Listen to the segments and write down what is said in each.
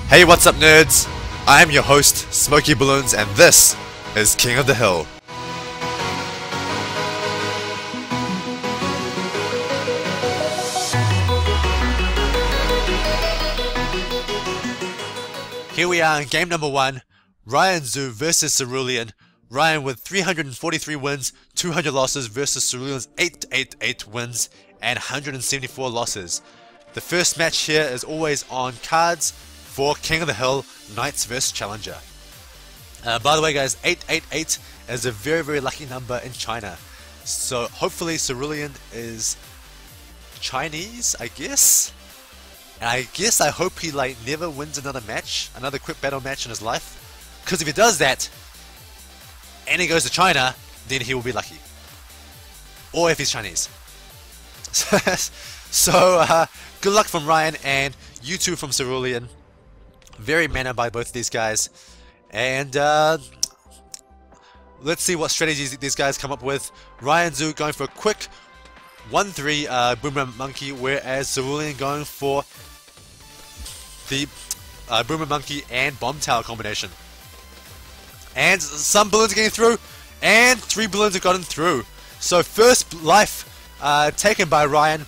Hey, what's up nerds? I am your host, SmokeyBloons, and this is King of the Hill. Here we are in game number 1, Ryan Zhu versus Cerulean. Ryan with 343 wins, 200 losses versus Cerulean's 888 wins and 174 losses. The first match here is always on cards for King of the Hill, Knights vs Challenger. By the way guys, 888 is a very lucky number in China. So hopefully Cerulean is Chinese, I guess. And I hope he never wins another match, another quick battle match in his life. Because if he does that, and he goes to China, then he will be lucky. Or if he's Chinese. So good luck from Ryan, and you too from Cerulean. Very manner by both of these guys. And let's see what strategies these guys come up with. Ryan Zhu going for a quick 1-3 Boomer Monkey, whereas Cerulean going for the Boomer Monkey and Bomb Tower combination. And some balloons are getting through, and 3 balloons have gotten through. So first life taken by Ryan,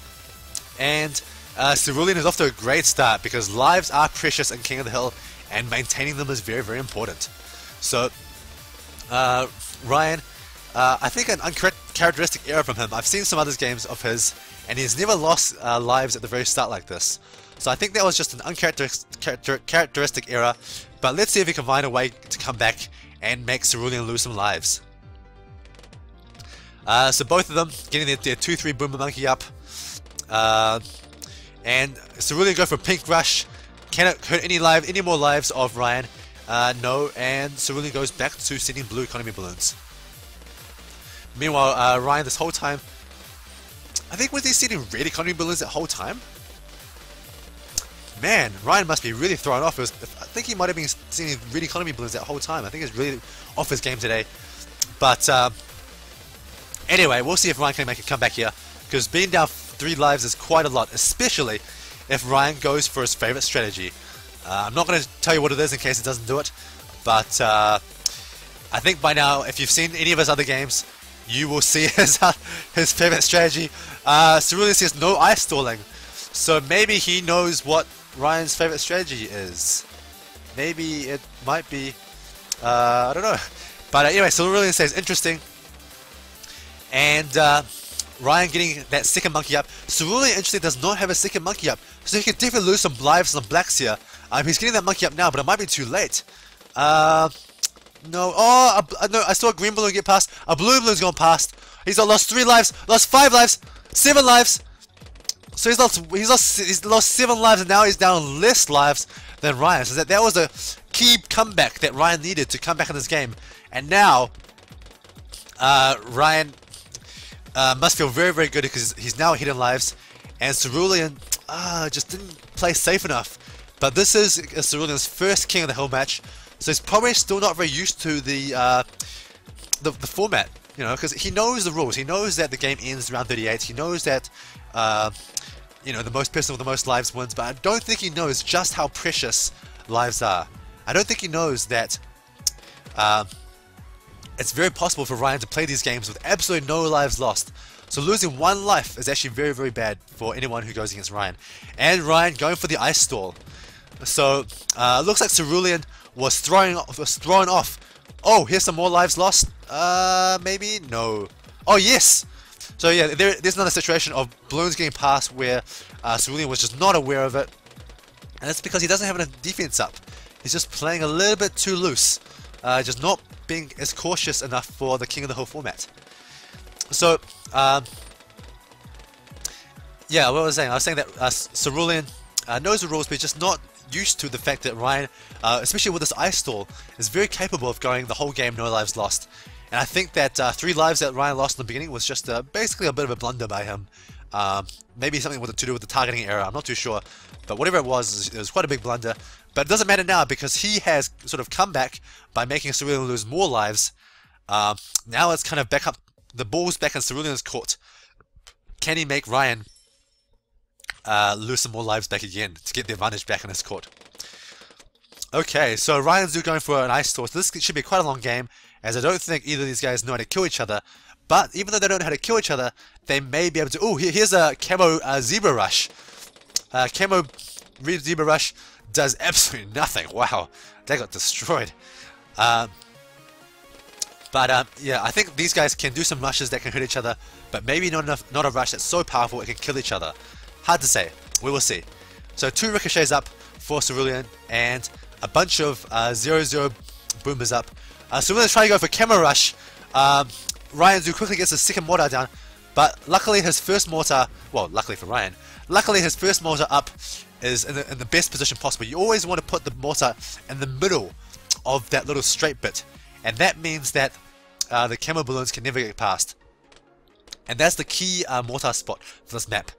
and Cerulean is off to a great start because lives are precious in King of the Hill, and maintaining them is very important. So Ryan, I think an uncharacteristic error from him. I've seen some other games of his, and he's never lost lives at the very start like this. So I think that was just an uncharacteristic error. But let's see if he can find a way to come back and make Cerulean lose some lives. So both of them getting their 2-3 Boomer Monkey up. And Cerulean go for Pink Rush. Can it hurt any more lives of Ryan? No, and Cerulean goes back to sending blue economy balloons. Meanwhile, Ryan this whole time, I think, was he sending red economy balloons that whole time? Man, Ryan must be really thrown off. I think he might have been sending red economy balloons that whole time. I think he's really off his game today. But anyway, we'll see if Ryan can make a comeback here, because being down 3 lives is quite a lot, especially if Ryan goes for his favorite strategy. I'm not going to tell you what it is in case it doesn't do it, but I think by now, if you've seen any of his other games, you will see his favorite strategy. Cerulean says no ice stalling, so maybe he knows what Ryan's favorite strategy is. Maybe it might be, I don't know. But anyway, Cerulean says interesting, and Ryan getting that second monkey up. Cerulean actually does not have a second monkey up, so he can definitely lose some lives on blacks here. He's getting that monkey up now, but it might be too late. No. Oh, no, I saw a green balloon get past. A blue balloon's gone past. He's lost 3 lives, lost 5 lives, 7 lives. So he's lost 7 lives, and now he's down less lives than Ryan. So that was a key comeback that Ryan needed to come back in this game. And now Ryan must feel very good because he's now hidden lives, and Cerulean just didn't play safe enough. But this is Cerulean's first King of the Hill match, so he's probably still not very used to the format, you know, because he knows the rules. He knows that the game ends around 38. He knows that you know, the person with the most lives wins. But I don't think he knows just how precious lives are. I don't think he knows that it's very possible for Ryan to play these games with absolutely no lives lost. So losing 1 life is actually very bad for anyone who goes against Ryan. And Ryan going for the ice stall. So looks like Cerulean was thrown off. Oh, here's some more lives lost. Maybe no. Oh yes. So yeah, there's another situation of balloons getting past where Cerulean was just not aware of it, and that's because he doesn't have enough defense up. He's just playing a little bit too loose, just not being as cautious enough for the King of the Hill format. So yeah, what was I saying? I was saying that Cerulean knows the rules, but he's just not used to the fact that Ryan, especially with this ice stall, is very capable of going the whole game no lives lost. And I think that 3 lives that Ryan lost in the beginning was just basically a bit of a blunder by him. Maybe something to do with the targeting error, I'm not too sure. But whatever it was quite a big blunder. But it doesn't matter now because he has sort of come back by making Cerulean lose more lives. Now it's kind of back up, the ball's back in Cerulean's court. Can he make Ryan lose some more lives back again to get the advantage back in his court? Okay, so Ryan Zhu going for an ice torch. This should be quite a long game, as I don't think either of these guys know how to kill each other. But even though they don't know how to kill each other, they may be able to... Oh, here's a camo zebra rush. Camo zebra rush does absolutely nothing. Wow, they got destroyed. Yeah, I think these guys can do some rushes that can hurt each other, but maybe not a rush that's so powerful it can kill each other. Hard to say. We will see. So 2 ricochets up for Cerulean, and a bunch of 0-0 boomers up. Cerulean's trying to go for camo rush. Ryan Zhu quickly gets his second mortar down, but luckily his first mortar, well, luckily for Ryan, luckily his first mortar up is in the best position possible. You always want to put the mortar in the middle of that little straight bit, and that means that the camo balloons can never get past. And that's the key mortar spot for this map.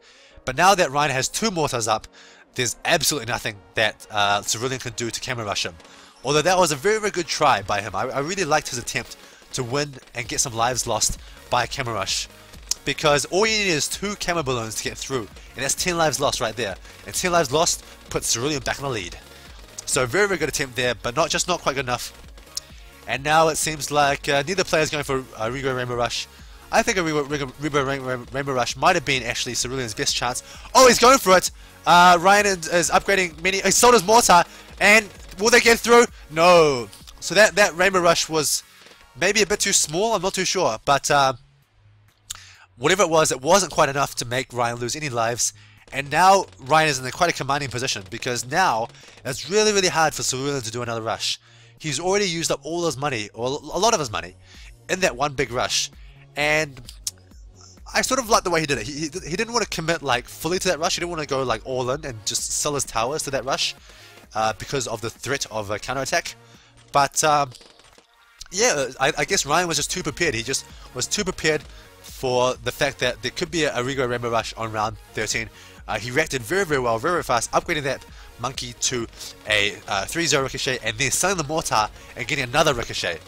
But now that Ryan has 2 mortars up, there's absolutely nothing that Cerulean can do to camo rush him. Although that was a very, very good try by him. I really liked his attempt to win and get some lives lost by a camo rush. Because all you need is 2 camo balloons to get through, and that's 10 lives lost right there. And 10 lives lost puts Cerulean back in the lead. So very, very good attempt there, but not quite good enough. And now it seems like neither player is going for a Rego Rainbow Rush. I think a Rego Rainbow Rush might have been actually Cerulean's best chance. Oh, he's going for it! Ryan is upgrading many. He sold his mortar, and will they get through? No. So that Rainbow Rush was maybe a bit too small. I'm not too sure, but whatever it wasn't quite enough to make Ryan lose any lives. And now Ryan is in quite a commanding position, because now it's really, really hard for Cerulean to do another rush. He's already used up all his money, or a lot of his money, in that one big rush. And I sort of like the way he did it. He didn't want to commit like fully to that rush. He didn't want to go like all in and just sell his towers to that rush because of the threat of a counterattack. But yeah, I guess Ryan was just too prepared. He just was too prepared for the fact that there could be a Rego Rainbow Rush on round 13. He reacted very, very well, very, very fast, upgrading that monkey to a 3-0 ricochet, and then selling the mortar and getting another ricochet.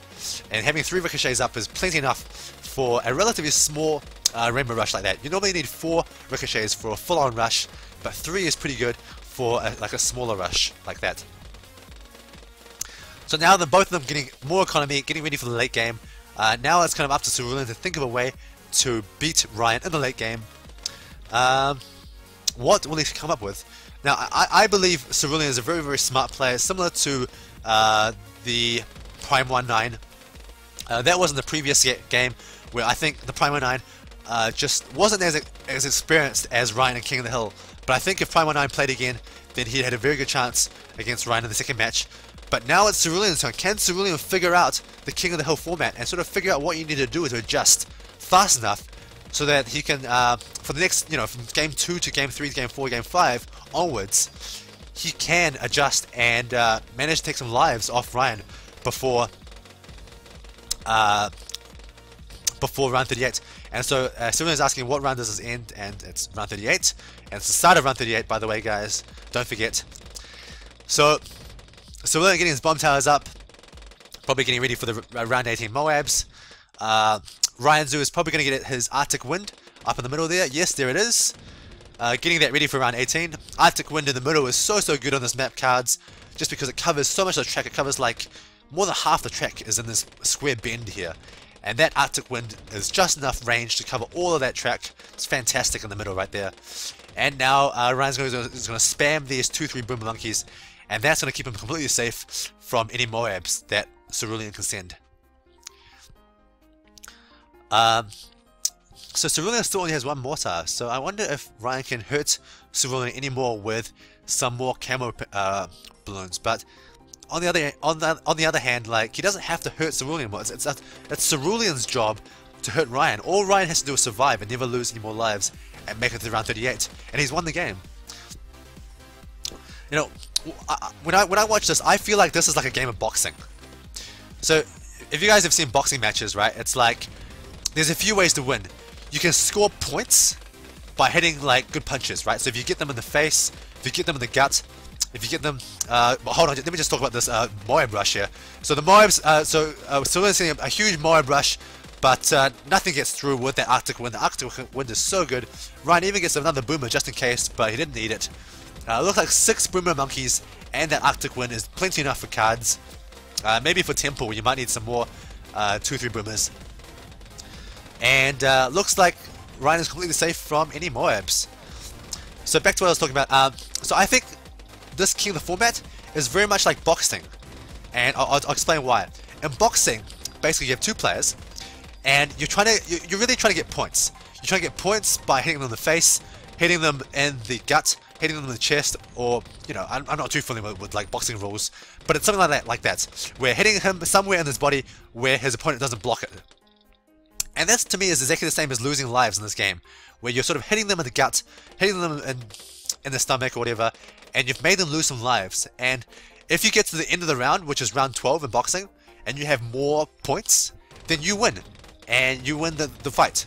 And having 3 ricochets up is plenty enough for a relatively small Rainbow Rush like that. You normally need 4 ricochets for a full-on rush, but 3 is pretty good for like a smaller rush like that. So now both of them getting more economy, getting ready for the late game. Now it's kind of up to Cerulean to think of a way to beat Ryan in the late game. What will he come up with? Now, I believe Cerulean is a very, very smart player, similar to the Prime 19. That was in the previous game, where I think the Prime 19 just wasn't as experienced as Ryan and King of the Hill. But I think if Prime 19 played again, then he had a very good chance against Ryan in the second match. But now it's Cerulean's turn. Can Cerulean figure out the King of the Hill format and sort of figure out what you need to do to adjust fast enough so that he can, for the next, from game 2 to game 3 to game 4, game 5 onwards, he can adjust and manage to take some lives off Ryan before round 38. And so Cerulean is asking what round does this end, and it's round 38. And it's the start of round 38, by the way, guys. Don't forget. So Cerulean getting his bomb towers up, probably getting ready for the round 18 Moabs. Ryan Zhu is probably going to get his Arctic Wind up in the middle there. Yes, there it is. Getting that ready for round 18. Arctic Wind in the middle is so good on this map cards, just because it covers so much of the track. It covers like more than half the track is in this square bend here. And that Arctic Wind is just enough range to cover all of that track. It's fantastic in the middle right there. And now Ryan's going to spam these 2-3 Boomer Monkeys, and that's going to keep him completely safe from any Moabs that Cerulean can send. So Cerulean still only has 1 mortar, so I wonder if Ryan can hurt Cerulean anymore with some more camo balloons. But on the other hand, like, he doesn't have to hurt Cerulean more. It's Cerulean's job to hurt Ryan. All Ryan has to do is survive and never lose any more lives and make it to round 38, and he's won the game. You know, when I watch this, I feel like this is like a game of boxing. So if you guys have seen boxing matches, right, it's like there's a few ways to win. You can score points by hitting like good punches, right? So if you get them in the face, if you get them in the gut, if you get them, hold on, let me just talk about this Moab rush here. So the Moabs, Cerulean's seeing a huge Moab rush, but nothing gets through with that Arctic Wind. The Arctic Wind is so good. Ryan even gets another Boomer just in case, but he didn't need it. It looked like 6 Boomer Monkeys and that Arctic Wind is plenty enough for cards. Maybe for Temple, you might need some more 2-3 boomers. And looks like Ryan is completely safe from any Moabs. So back to what I was talking about. So I think this King of the format is very much like boxing, and I'll explain why. In boxing, basically you have 2 players, and you're really trying to get points. You're trying to get points by hitting them in the face, hitting them in the gut, hitting them in the chest, or, you know, I'm not too familiar with like boxing rules, but it's something like that, where hitting him somewhere in his body where his opponent doesn't block it. And that to me is exactly the same as losing lives in this game, where you're sort of hitting them in the gut, hitting them in the stomach or whatever, and you've made them lose some lives. And if you get to the end of the round, which is round 12 in boxing, and you have more points, then you win, and you win the fight.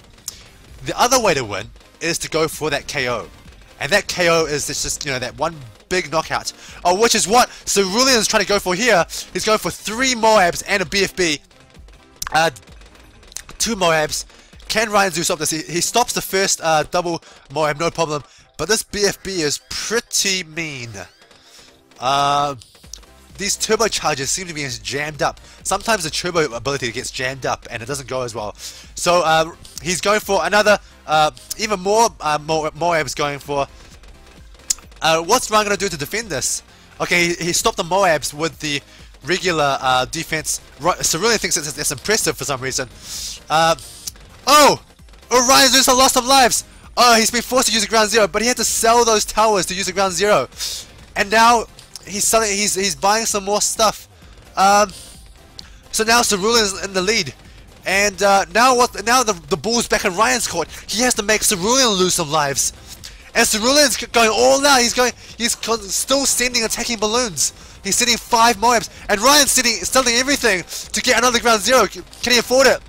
The other way to win is to go for that KO. And that KO is just, you know, that one big knockout. Oh, which is what Cerulean is trying to go for here. He's going for 3 Moabs and a BFB. 2 Moabs. Can Ryan Zhu stop this? He stops the first double Moab, no problem. But this BFB is pretty mean. These turbochargers seem to be jammed up. Sometimes the turbo ability gets jammed up and it doesn't go as well. So he's going for another, even more Moabs going for. What's Ryan going to do to defend this? Okay, he stopped the Moabs with the regular defense. Cerulean thinks it's impressive for some reason. Oh, Ryan Zhu lost some lives. Oh, he's been forced to use a ground zero, but he had to sell those towers to use a ground zero. And now he's selling. He's buying some more stuff. So now Cerulean is in the lead, and now what? Now the ball's back in Ryan's court. He has to make Cerulean lose some lives, and Cerulean's going all out. He's still sending attacking balloons. He's sending 5 Moabs, and Ryan's selling everything to get another ground zero. Can he afford it?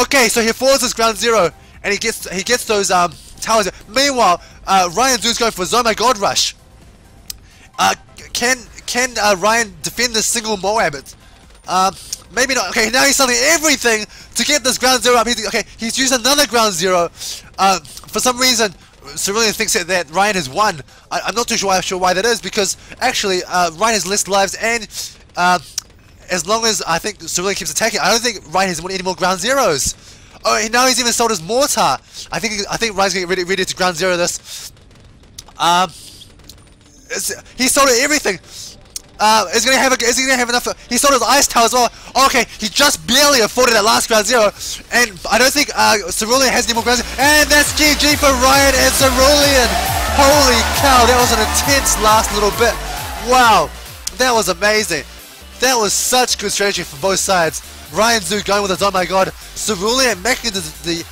Okay, so he affords his ground zero, and he gets those towers. Meanwhile, Ryan Zhu's going for Zone My God Rush. Can Ryan defend this single Moab? Maybe not. Okay, now he's selling everything to get this ground zero up. He's used another ground zero. For some reason, Cerulean thinks that Ryan has won. I'm not too sure why that is, because actually Ryan has less lives, and as long as I think Cerulean keeps attacking, I don't think Ryan has won any more ground zeros. Oh, now he's even sold his mortar. I think Ryan's getting ready to ground zero this. He sold everything. Is he gonna have enough? He sold his ice tower as well. Oh, okay, he just barely afforded that last ground zero, and I don't think Cerulean has any more ground zero. And that's GG for Ryan and Cerulean. Holy cow, that was an intense last little bit. Wow, that was amazing. That was such good strategy from both sides. Ryan Zhu going with his oh my god. Cerulean making the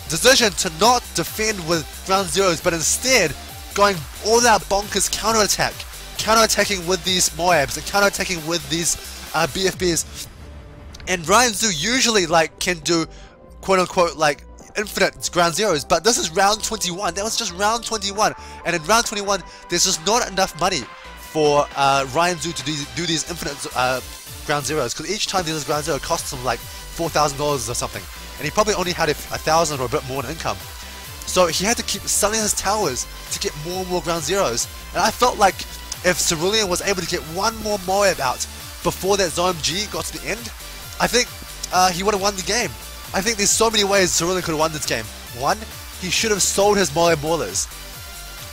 decision to not defend with ground zeros, but instead going all out bonkers counterattack. Counter-attacking with these Moabs and counter-attacking with these BFBs. And Ryan Zhu usually can do quote-unquote infinite ground zeros, but this is round 21. That was just round 21, and in round 21 there's just not enough money for Ryan Zhu to do these infinite ground zeros, because each time he does ground zero costs him like $4,000 or something, and he probably only had 1,000 or a bit more in income. So he had to keep selling his towers to get more and more ground zeros, and I felt like if Cerulean was able to get one more Moab out before that Zone G got to the end, I think he would have won the game. I think there's so many ways Cerulean could have won this game. One, he should have sold his Moab Maulers,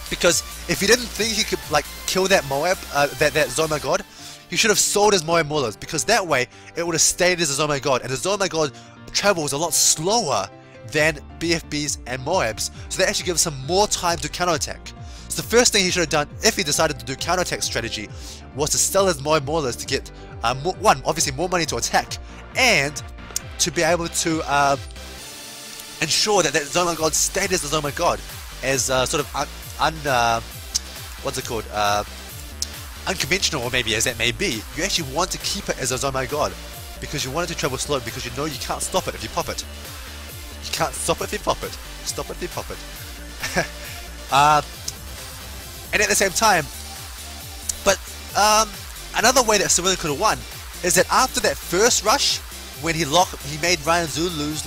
because if he didn't think he could kill that Moab, that Zone My God, he should have sold his Moab Maulers, because that way it would have stayed as a Zone My God, and the Zone My God travels a lot slower than BFBs and Moabs, so that actually gives him more time to counterattack. So the first thing he should have done, if he decided to do counterattack strategy, was to sell his Moab Maulers to get obviously more money to attack, and to be able to ensure that Zone My God stayed as the Zone My God, as sort of unconventional, or maybe as that may be. You actually want to keep it as a Zone My God, because you want it to travel slow, because you know you can't stop it if you pop it. You can't stop it if you pop it. Stop it if you pop it. And at the same time, but another way that Cerulean could have won is that after that first rush, when he made Ryan Zhu lose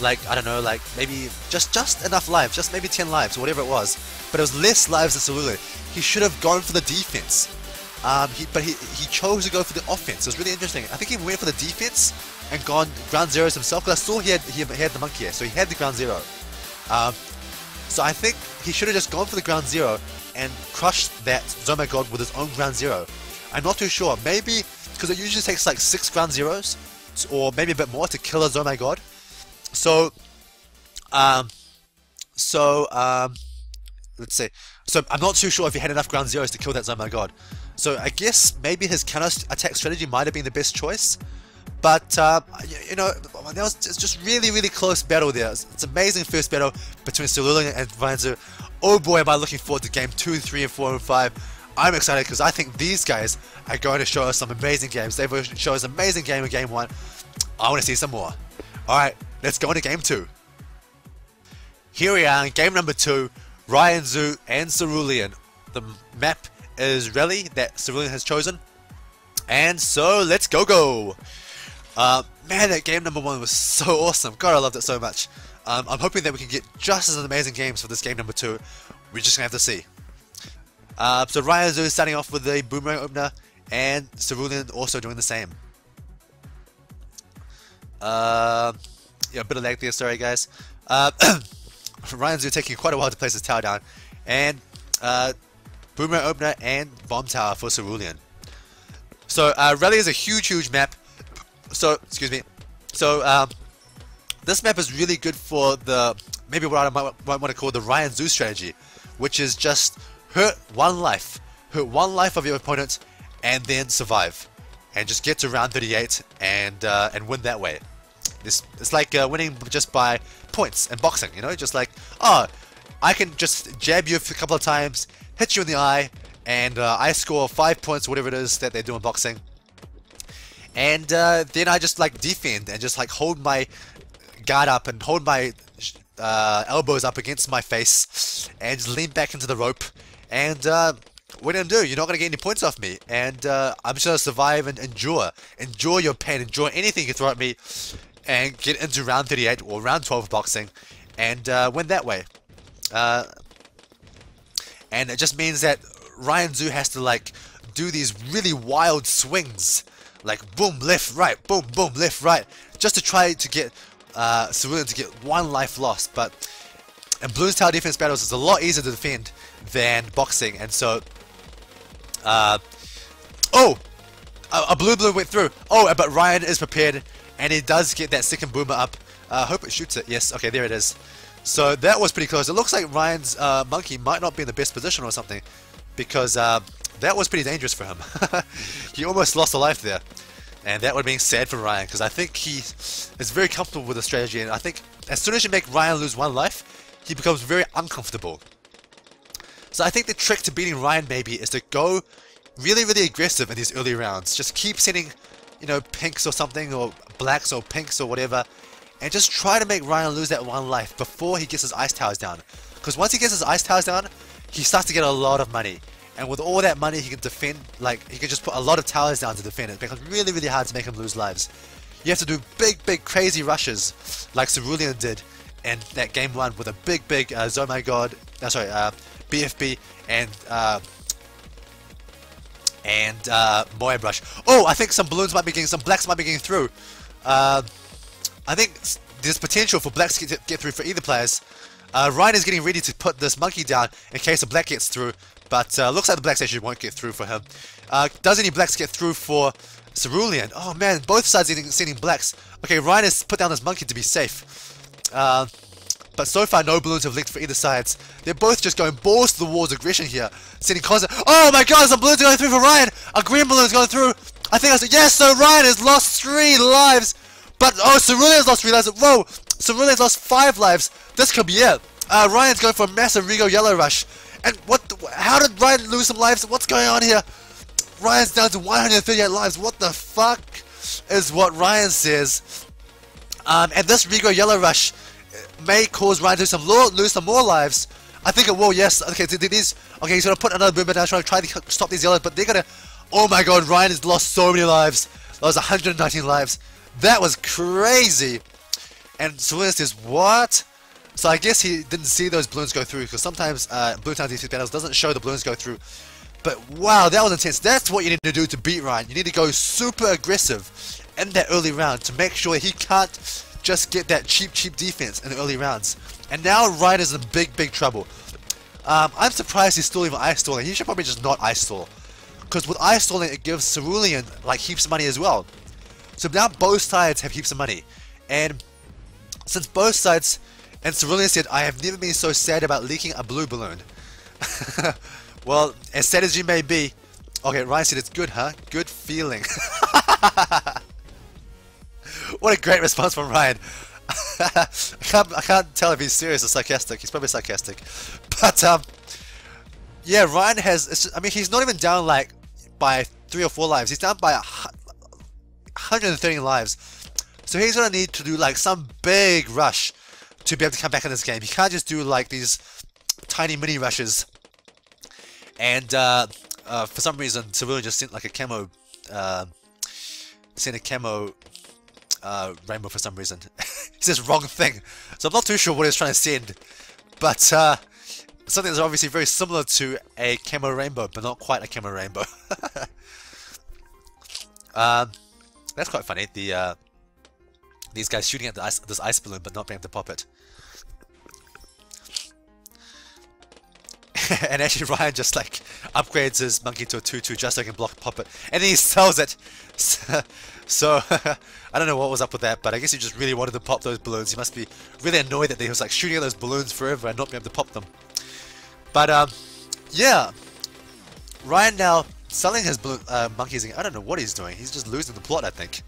like, I don't know, like maybe just enough lives, just maybe 10 lives or whatever it was, but it was less lives than Cerulean. He should have gone for the defense, but he chose to go for the offense. It was really interesting. I think he went for the defense and gone ground zeros himself, because I saw he had the monkey here, so he had the ground zero. So I think he should have just gone for the ground zero and crushed that Zoma God with his own ground zero. I'm not too sure, maybe because it usually takes like 6 ground zeros or maybe a bit more to kill a Zoma God. So let's see. So I'm not too sure if he had enough ground zeros to kill that Zoma God. So I guess maybe his counter attack strategy might have been the best choice. But, you know, that was just really close battle there. It's amazing first battle between Cerulean and Ryan Zhu. Oh boy, am I looking forward to game 2, 3, and 4, and 5. I'm excited because I think these guys are going to show us some amazing games. They've shown us an amazing game in game 1. I want to see some more. Alright, let's go into game 2. Here we are in game number 2. Ryan Zhu and Cerulean. The map is Rally that Cerulean has chosen. And so, let's go! Man, that game number 1 was so awesome. God, I loved it so much. I'm hoping that we can get just as amazing games for this game number 2. We're just gonna have to see. So Ryan Zhu is starting off with the boomerang opener, and Cerulean also doing the same. Yeah, a bit of lag there, sorry guys. Ryan Zhu taking quite a while to place his tower down, and boomerang opener and bomb tower for Cerulean. So Rally is a huge map. So, excuse me. So, this map is really good for the, maybe what I might want to call the Ryan Zhu strategy, which is just hurt one life of your opponent, and then survive, and just get to round 38 and win that way. It's like winning just by points and boxing, you know, just like, oh, I can just jab you a couple of times, hit you in the eye, and I score 5 points, whatever it is that they do in boxing. And then I just like defend and just like hold my guard up and hold my elbows up against my face and just lean back into the rope. And what are you gonna do? You're not gonna get any points off me. And I'm just gonna survive and endure your pain, endure anything you throw at me, and get into round 38 or round 12 of boxing, and win that way. And it just means that Ryan Zhu has to like do these really wild swings. Like boom, left, right, boom, left, right, just to try to get Cerulean to get 1 life lost. But in Bloons Tower Defense Battles, it's a lot easier to defend than boxing, and so oh, a blue balloon went through. Oh, but Ryan is prepared, and he does get that second boomer up. I hope it shoots it. Yes, okay, there it is. So that was pretty close. It looks like Ryan's monkey might not be in the best position or something, because that was pretty dangerous for him. He almost lost a life there, and that would have been sad for Ryan, because I think he is very comfortable with the strategy, and I think as soon as you make Ryan lose 1 life, he becomes very uncomfortable. So I think the trick to beating Ryan maybe is to go really aggressive in these early rounds. Just keep sending, you know, pinks or something, or blacks or pinks or whatever, and just try to make Ryan lose that 1 life before he gets his ice towers down. Because once he gets his ice towers down, he starts to get a lot of money. And with all that money, he can defend, like, he can just put a lot of towers down to defend. It becomes really hard to make him lose lives. You have to do big crazy rushes, like Cerulean did in that game 1 with a big Zoma God, BFB and Moya Brush. Oh, I think some balloons might be getting, some blacks might be getting through. I think there's potential for blacks to get through for either players. Ryan is getting ready to put this monkey down in case a black gets through. But looks like the blacks actually won't get through for him. Does any blacks get through for Cerulean? Oh man, both sides are sending blacks. Okay, Ryan has put down his monkey to be safe. But so far no balloons have leaked for either sides. They're both just going balls to the walls aggression here. Sending constant. Oh my god, some balloons are going through for Ryan! A green balloon is going through! I think I said yes, so Ryan has lost 3 lives! But oh, Cerulean's lost 3 lives. Whoa! Cerulean's lost 5 lives. This could be it. Ryan's going for a massive Rigo Yellow Rush. And how did Ryan lose some lives? What's going on here? Ryan's down to 138 lives. What the fuck is what Ryan says? And this Rigo Yellow Rush may cause Ryan to lose some more lives. I think it will, yes. Okay, okay, he's gonna put another boomer down, try to stop these yellows, but they're gonna. Oh my god, Ryan has lost so many lives. That was 119 lives. That was crazy. And Cerulean says, what? So I guess he didn't see those balloons go through, because sometimes Bloons TD Battles doesn't show the balloons go through. But wow, that was intense. That's what you need to do to beat Ryan. You need to go super aggressive in that early round to make sure he can't just get that cheap defense in the early rounds. And now Ryan is in big trouble. I'm surprised he's still even ice stalling. He should probably just not ice stall, because with ice stalling it gives Cerulean like heaps of money as well. So now both sides have heaps of money, and since both sides, and Cerulean said, I have never been so sad about leaking a blue balloon. Well, as sad as you may be, okay, Ryan said it's good, huh? Good feeling. What a great response from Ryan. I can't tell if he's serious or sarcastic. He's probably sarcastic. But yeah, Ryan has, I mean, he's not even down like by 3 or 4 lives. He's down by 130 lives. So he's gonna need to do like some big rush to be able to come back in this game. He can't just do like these tiny mini rushes. And for some reason, Cerulean just sent like a camo, rainbow for some reason. He says wrong thing, so I'm not too sure what he's trying to send. But something that's obviously very similar to a camo rainbow, but not quite a camo rainbow. That's quite funny. These guys shooting at this ice balloon, but not being able to pop it. And actually Ryan just like upgrades his monkey to a 2-2 just so he can pop it, and then he sells it. So I don't know what was up with that, but I guess he just really wanted to pop those balloons. He must be really annoyed that he was like shooting at those balloons forever and not being able to pop them. But yeah, Ryan now selling his balloon, monkeys. I don't know what he's doing. He's just losing the plot, I think.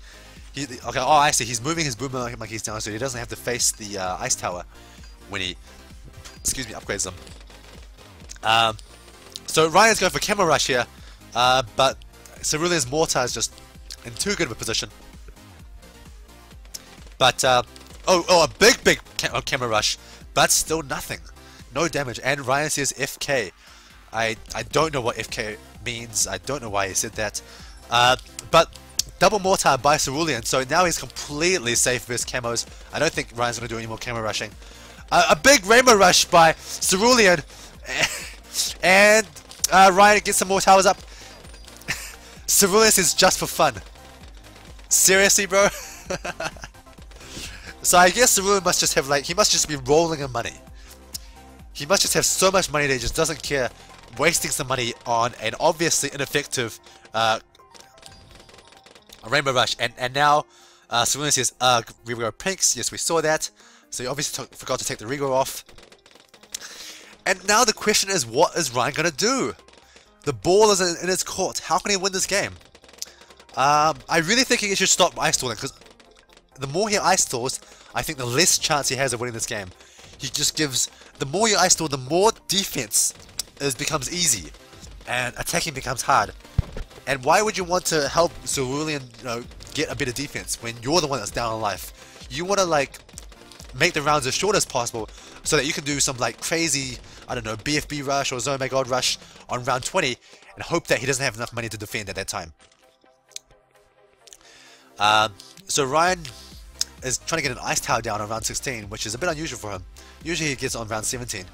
Okay, oh I see. He's moving his boom monkeys down so he doesn't have to face the ice tower when he, excuse me, upgrades them. So Ryan's going for camera rush here, but Cerulean's mortar is just in too good of a position. But oh, a big camera rush, but still nothing, no damage. And Ryan says FK. I don't know what FK means. I don't know why he said that. But double mortar by Cerulean, so now he's completely safe versus camos. I don't think Ryan's going to do any more camera rushing. A big rainbow rush by Cerulean. And Ryan gets some more towers up. Cerulean is just for fun. Seriously, bro? So I guess Cerulean must just have like, he must just be rolling in money. He must just have so much money that he just doesn't care wasting some money on an obviously ineffective rainbow rush. And now Cerulean says, Regal pinks. Yes, we saw that. So he obviously forgot to take the Regal off. And now the question is, what is Ryan going to do? The ball is in his court. How can he win this game? I really think he should stop ice stalling, because the more he ice stalls, I think the less chance he has of winning this game. He just gives, the more you ice stall, the more defense becomes easy, and attacking becomes hard. And why would you want to help Cerulean, get a bit of defense when you're the one that's down on life? You want to like make the rounds as short as possible so that you can do some like crazy, I don't know, BFB rush or Zone God rush on round 20 and hope that he doesn't have enough money to defend at that time. So Ryan is trying to get an ice tower down on round 16, which is a bit unusual for him. Usually he gets on round 17. And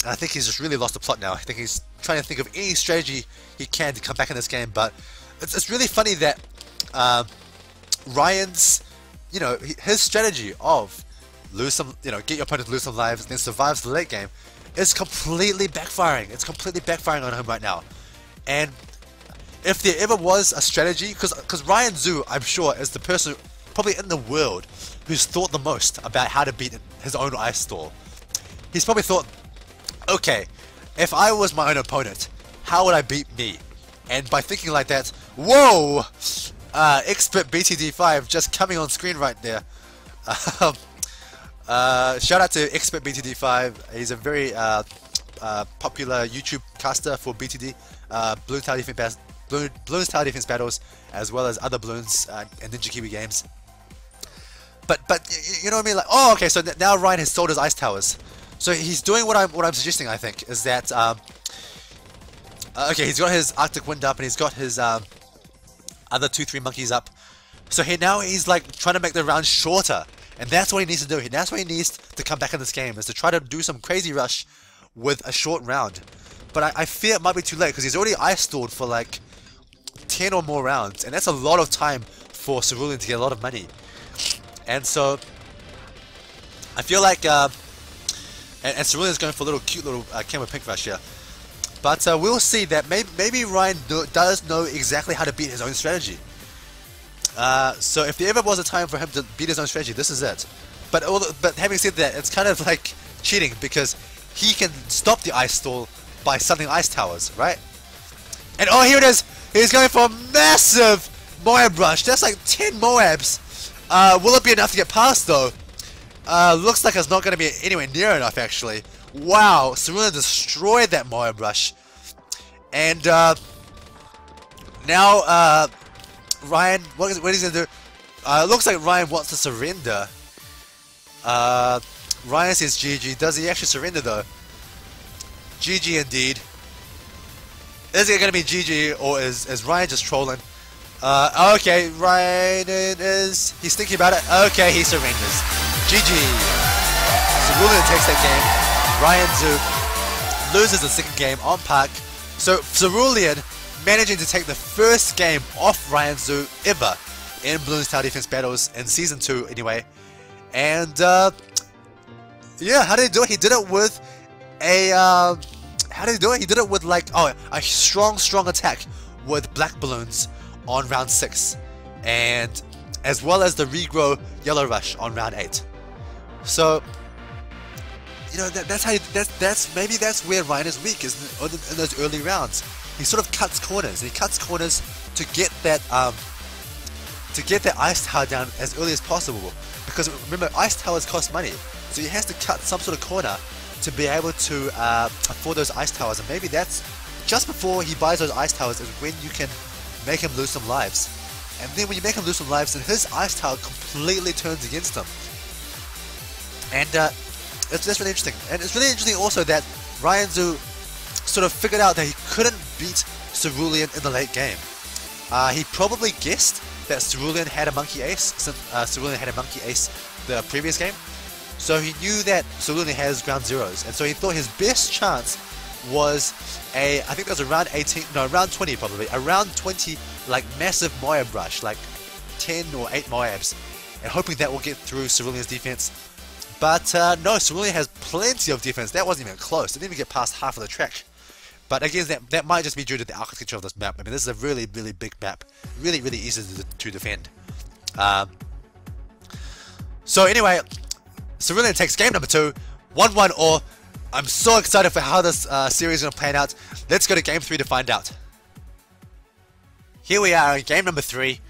I think he's just really lost the plot now. I think he's trying to think of any strategy he can to come back in this game, but it's really funny that Ryan's, his strategy of lose some, get your opponent to lose some lives, then survives the late game, is completely backfiring. It's completely backfiring on him right now. And if there ever was a strategy, because Ryan Zhu, I'm sure, is the person probably in the world who's thought the most about how to beat his own ice stall. He's probably thought, okay, if I was my own opponent, how would I beat me? And by thinking like that, whoa! Expert BTD5 just coming on screen right there. Shout out to Expert BTD5. He's a very popular YouTube caster for BTD, Bloons TD Defense Battles, as well as other Bloons and Ninja Kiwi games. But you know what I mean? Like, oh, okay. So now Ryan has sold his ice towers. So he's doing what I'm suggesting. I think is that okay. He's got his Arctic Wind up and he's got his other 2-3 monkeys up. So he's like trying to make the round shorter And that's what he needs to do. That's what he needs to come back in this game, is to try to do some crazy rush with a short round. But I fear it might be too late, because he's already ice stalled for like 10 or more rounds. And that's a lot of time for Cerulean to get a lot of money. And so, I feel like, and Cerulean's going for a cute little camo pink rush here. But we'll see that maybe Ryan does know exactly how to beat his own strategy. So if there ever was a time for him to beat his own strategy, this is it. But having said that, it's kind of like cheating, because he can stop the ice stall by summoning ice towers, right? And oh, here it is! He's going for a massive Moab rush. That's like 10 Moabs. Will it be enough to get past though? Looks like it's not going to be anywhere near enough actually. Wow, Cerulean destroyed that Moab rush. And now Ryan, what is he going to do? It looks like Ryan wants to surrender. Ryan says GG. Does he actually surrender though? GG indeed. Is it going to be GG, or is Ryan just trolling? Okay, Ryan he's thinking about it. Okay, he surrenders. GG. Cerulean takes that game. Ryan Zhu loses the second game on Park. So Cerulean managing to take the first game off Ryan Zhu ever in Bloons TD Defense Battles in Season 2 anyway. And yeah, how did he do it? He did it with a how did he do it? He did it with like a strong attack with black balloons on round 6, and as well as the regrow yellow rush on round 8. So you know maybe that's where Ryan is weak, is in those early rounds. He sort of cuts corners. And he cuts corners to get that ice tower down as early as possible. Because remember, ice towers cost money, so he has to cut some sort of corner to be able to afford those ice towers. And maybe that's just before he buys those ice towers is when you can make him lose some lives. And then when you make him lose some lives, then his ice tower completely turns against him. And that's really interesting. And it's really interesting also that Ryan Zhu sort of figured out that he couldn't beat Cerulean in the late game. He probably guessed that Cerulean had a monkey ace, since Cerulean had a monkey ace the previous game. So he knew that Cerulean has ground zeros, and so he thought his best chance was I think that was around 18, no, around 20 probably, around 20 like massive Moab rush, like 10 or 8 Moabs, and hoping that will get through Cerulean's defense. But no, Cerulean has plenty of defense. That wasn't even close. It didn't even get past half of the track. But again, that might just be due to the architecture of this map. I mean, this is a really big map. Really easy to defend. So anyway, Cerulean takes game number 2, 1-1 or. I'm so excited for how this series is going to play out. Let's go to game 3 to find out. Here we are in game number 3.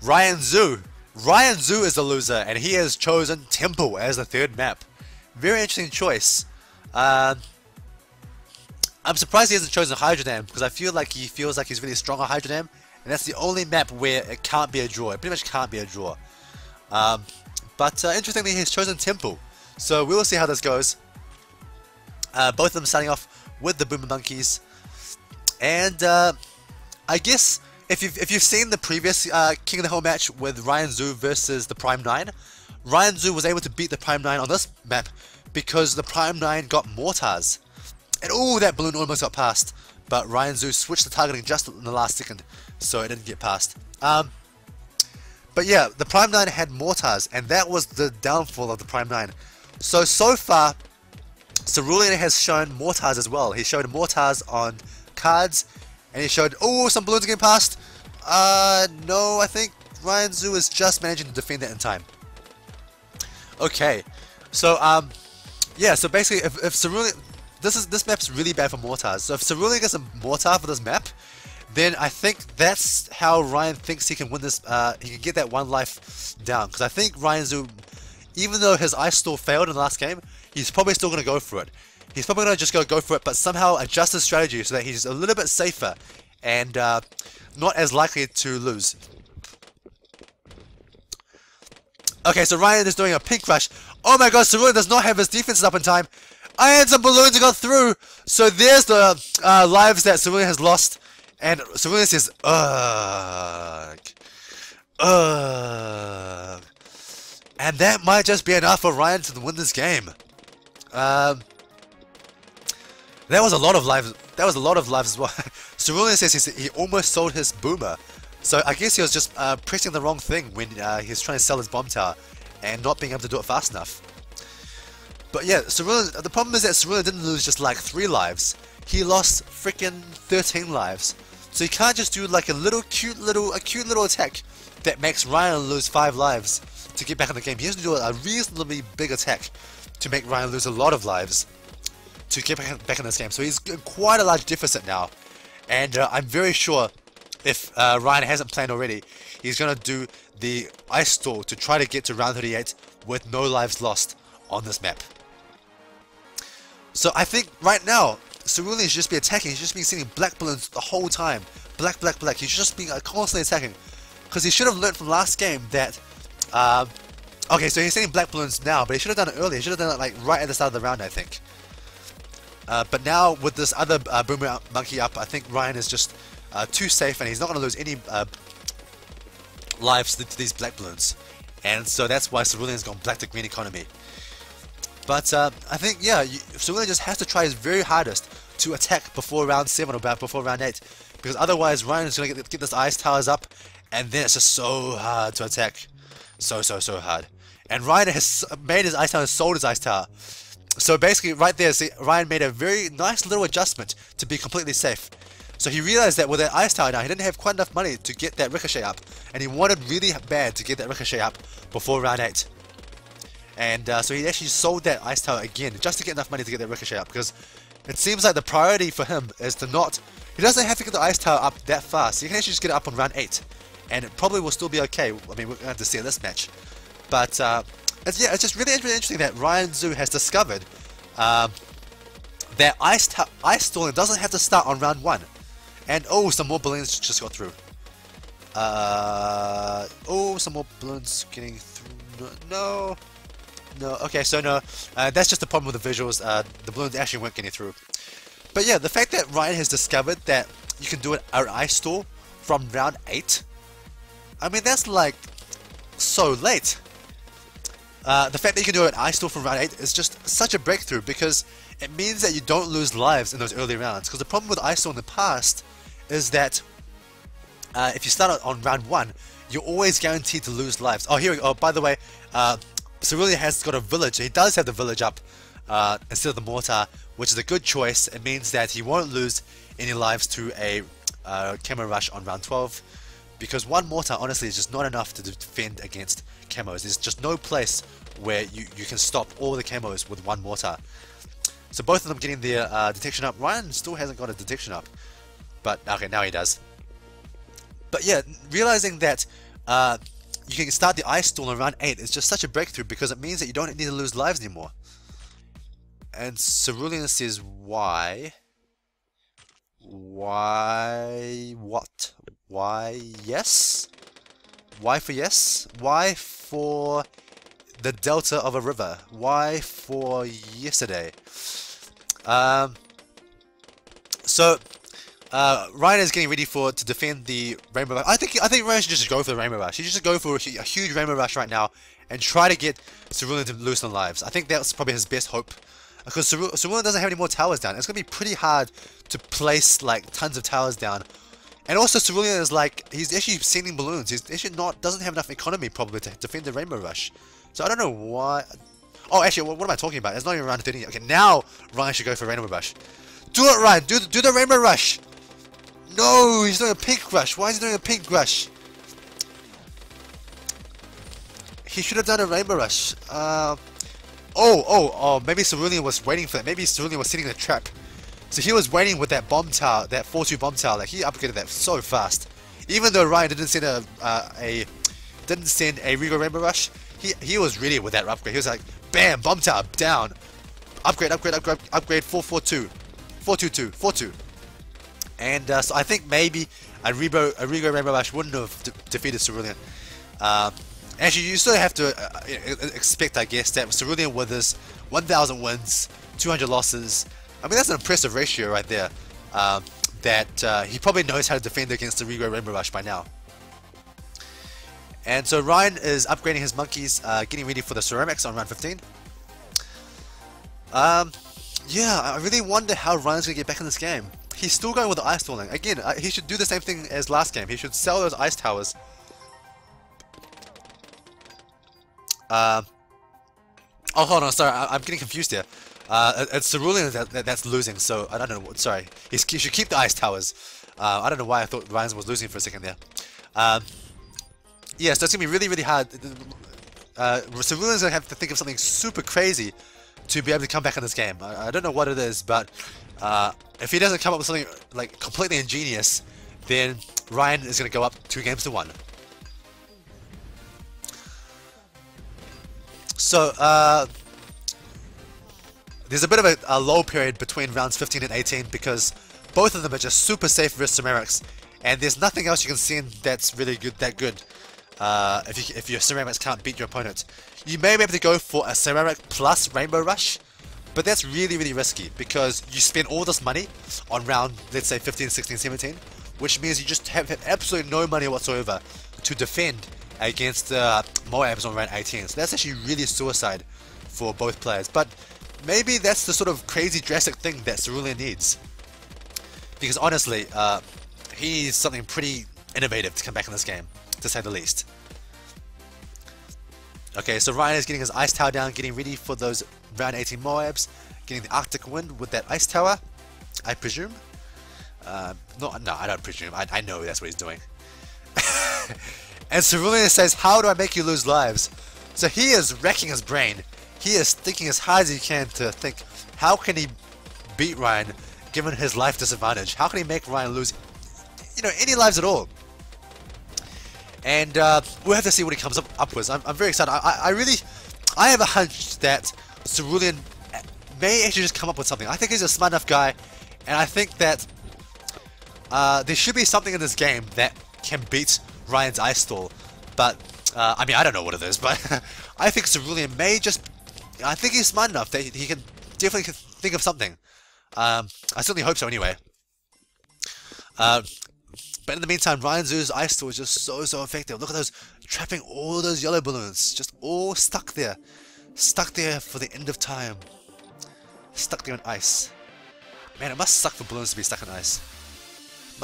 Ryan Zhu. Ryan Zhu is the loser, and he has chosen Temple as the third map. Very interesting choice. I'm surprised he hasn't chosen Hydro Dam, because I feel like he feels like he's really strong on Hydro Dam, and that's the only map where it can't be a draw. It pretty much can't be a draw. But interestingly, he's chosen Temple. So we will see how this goes. Both of them starting off with the Boomer Monkeys. And I guess if you've seen the previous King of the Hill match with Ryan Zhu versus the Prime 9, Ryan Zhu was able to beat the Prime 9 on this map because the Prime 9 got Mortars. And oh, that balloon almost got past, but Ryan Zhu switched the targeting just in the last second, so it didn't get past. But yeah, the Prime 9 had Mortars, and that was the downfall of the Prime 9. So far, Cerulean has shown Mortars as well. He showed Mortars on cards, and he showed, oh, some balloons getting past. No, I think Ryan Zhu is just managing to defend that in time. Okay, so yeah, so basically, if Cerulean, this map's really bad for Mortars. So if Cerulean gets a Mortar for this map, then I think that's how Ryan thinks he can win this. He can get that 1 life down, because I think Ryan Zhu, even though his ice stall failed in the last game, he's probably still going to go for it. He's probably going to just go for it, but somehow adjust his strategy so that he's a little bit safer and not as likely to lose. Okay, so Ryan is doing a pink rush. Oh my god, Cerulean does not have his defenses up in time. I had some balloons that got through. So there's the lives that Cerulean has lost. And Cerulean says, ugh. Ugh. And that might just be enough for Ryan to win this game. That was a lot of lives. That was a lot of lives as well. Cerulean says he almost sold his boomer. So I guess he was just pressing the wrong thing when he was trying to sell his bomb tower and not being able to do it fast enough. But yeah, Cerulean, the problem is that Cerulean didn't lose just like 3 lives. He lost freaking 13 lives. So you can't just do like a cute little attack that makes Ryan lose 5 lives to get back in the game. He has to do a reasonably big attack to make Ryan lose a lot of lives to get back in this game. So he's in quite a large deficit now. And I'm very sure if Ryan hasn't planned already, he's going to do the ice stall to try to get to round 38 with no lives lost on this map. So I think right now, Cerulean should just be attacking. He's just been sending black balloons the whole time. Black. He's just been constantly attacking. Because he should have learned from last game that... okay, so he's sending black balloons now, but he should have done it earlier. He should have done it like right at the start of the round, I think. But now with this other boomer monkey up, I think Ryan is just too safe, and he's not going to lose any lives to these black balloons. And so that's why Cerulean's gone black to green economy. But I think, yeah, Cerulean just has to try his very hardest to attack before round 7 or before round 8. Because otherwise Ryan is going to get this ice towers up, and then it's just so hard to attack. So hard. And Ryan has made his ice tower and sold his ice tower. So basically right there, see, Ryan made a very nice little adjustment to be completely safe. So he realized that with that ice tower now, he didn't have quite enough money to get that ricochet up. And he wanted really bad to get that ricochet up before round 8. And so he actually sold that ice tower again, just to get enough money to get that ricochet up. Because it seems like the priority for him is to not... He doesn't have to get the ice tower up that fast. He can actually just get it up on round 8. And it probably will still be okay. I mean, we're going to have to see in this match. But, it's just really interesting that Ryan Zhu has discovered that ice stalling doesn't have to start on round 1. And, oh, some more balloons just got through. Oh, some more balloons getting through. No. Okay, so no. That's just the problem with the visuals. The balloons actually weren't getting through. But yeah, the fact that Ryan has discovered that you can do an ice stall from round 8. I mean, that's like so late. The fact that you can do an ice stall from round 8 is just such a breakthrough, because it means that you don't lose lives in those early rounds. Because the problem with ice stall in the past is that if you start on round 1, you're always guaranteed to lose lives. Oh, here we go. Oh, by the way, Cerulean has got a village. He does have the village up instead of the mortar, which is a good choice. It means that he won't lose any lives to a camo rush on round 12. Because one mortar, honestly, is just not enough to defend against camos. There's just no place where you can stop all the camos with one mortar. So both of them getting their detection up. Ryan still hasn't got a detection up. But, okay, now he does. But yeah, realizing that you can start the ice stall around 8 is just such a breakthrough, because it means that you don't need to lose lives anymore. And Cerulean says, why? Why? What? Why yes? Why for yes? Why for the delta of a river? Why for yesterday? So Ryan is getting ready to defend the Rainbow Rush. I think Ryan should just go for the Rainbow Rush. He should just go for a huge Rainbow Rush right now and try to get Cerulean to lose some lives. I think that's probably his best hope, because Cerulean doesn't have any more towers down. It's going to be pretty hard to place like tons of towers down. And also Cerulean is like, he's actually sending balloons. He's actually doesn't have enough economy probably to defend the Rainbow Rush. So I don't know why. Oh, actually, what am I talking about? It's not even round 13 yet. Okay, now Ryan should go for Rainbow Rush. Do it, Ryan. Do the Rainbow Rush. No, he's doing a pink rush. Why is he doing a pink rush? He should have done a Rainbow Rush. Oh, maybe Cerulean was waiting for that. Maybe Cerulean was setting the trap. So he was waiting with that bomb tower, that 4-2 bomb tower. Like, he upgraded that so fast. Even though Ryan didn't send a Regal Rainbow Rush, he was ready with that upgrade. He was like, bam, bomb tower down. Upgrade, 4-4-2, 4-2-2, 4-2. And so I think maybe a Regal Rainbow Rush wouldn't have defeated Cerulean. Actually, you still have to expect, I guess, that Cerulean with his 1,000 wins, 200 losses. I mean, that's an impressive ratio right there. That he probably knows how to defend against the Regal Rainbow Rush by now. And so Ryan is upgrading his monkeys, getting ready for the ceramics on round 15. Yeah, I really wonder how Ryan's going to get back in this game. He's still going with the ice stalling. Again, he should do the same thing as last game. He should sell those ice towers. Oh, hold on, sorry, I'm getting confused here. It's Cerulean that's losing, so I don't know. Sorry, he should keep the ice towers. I don't know why I thought Ryan was losing for a second there. Yeah, so it's gonna be really, really hard. Cerulean's gonna have to think of something super crazy to be able to come back in this game. I don't know what it is, but if he doesn't come up with something like completely ingenious, then Ryan is gonna go up 2 games to 1. So, there's a bit of a lull period between rounds 15 and 18 because both of them are just super safe versus ceramics, and there's nothing else you can see in that's really good. If your ceramics can't beat your opponent, you may be able to go for a ceramic plus rainbow rush, but that's really, really risky because you spend all this money on round, let's say 15, 16, 17, which means you just have absolutely no money whatsoever to defend against Moabs on round 18. So that's actually really suicide for both players. But maybe that's the sort of crazy drastic thing that Cerulean needs. Because honestly, he needs something pretty innovative to come back in this game, to say the least. Okay, so Ryan is getting his ice tower down, getting ready for those round 18 Moabs, getting the Arctic Wind with that ice tower, I presume. No, I don't presume. I know that's what he's doing. And Cerulean says, how do I make you lose lives? So he is wrecking his brain. He is thinking as hard as he can to think, how can he beat Ryan given his life disadvantage? How can he make Ryan lose, any lives at all? And we'll have to see what he comes up with. I'm very excited. I have a hunch that Cerulean may actually just come up with something. I think he's a smart enough guy, and I think that there should be something in this game that can beat Ryan's ice stall. But I mean, I don't know what it is, but I think Cerulean may just. I think he's smart enough that he can definitely think of something. I certainly hope so anyway. But in the meantime, Ryan Zhu's ice stall is just so effective. Look at those, trapping all those yellow balloons, just all stuck there for the end of time. Stuck there in ice. Man, it must suck for balloons to be stuck in ice. It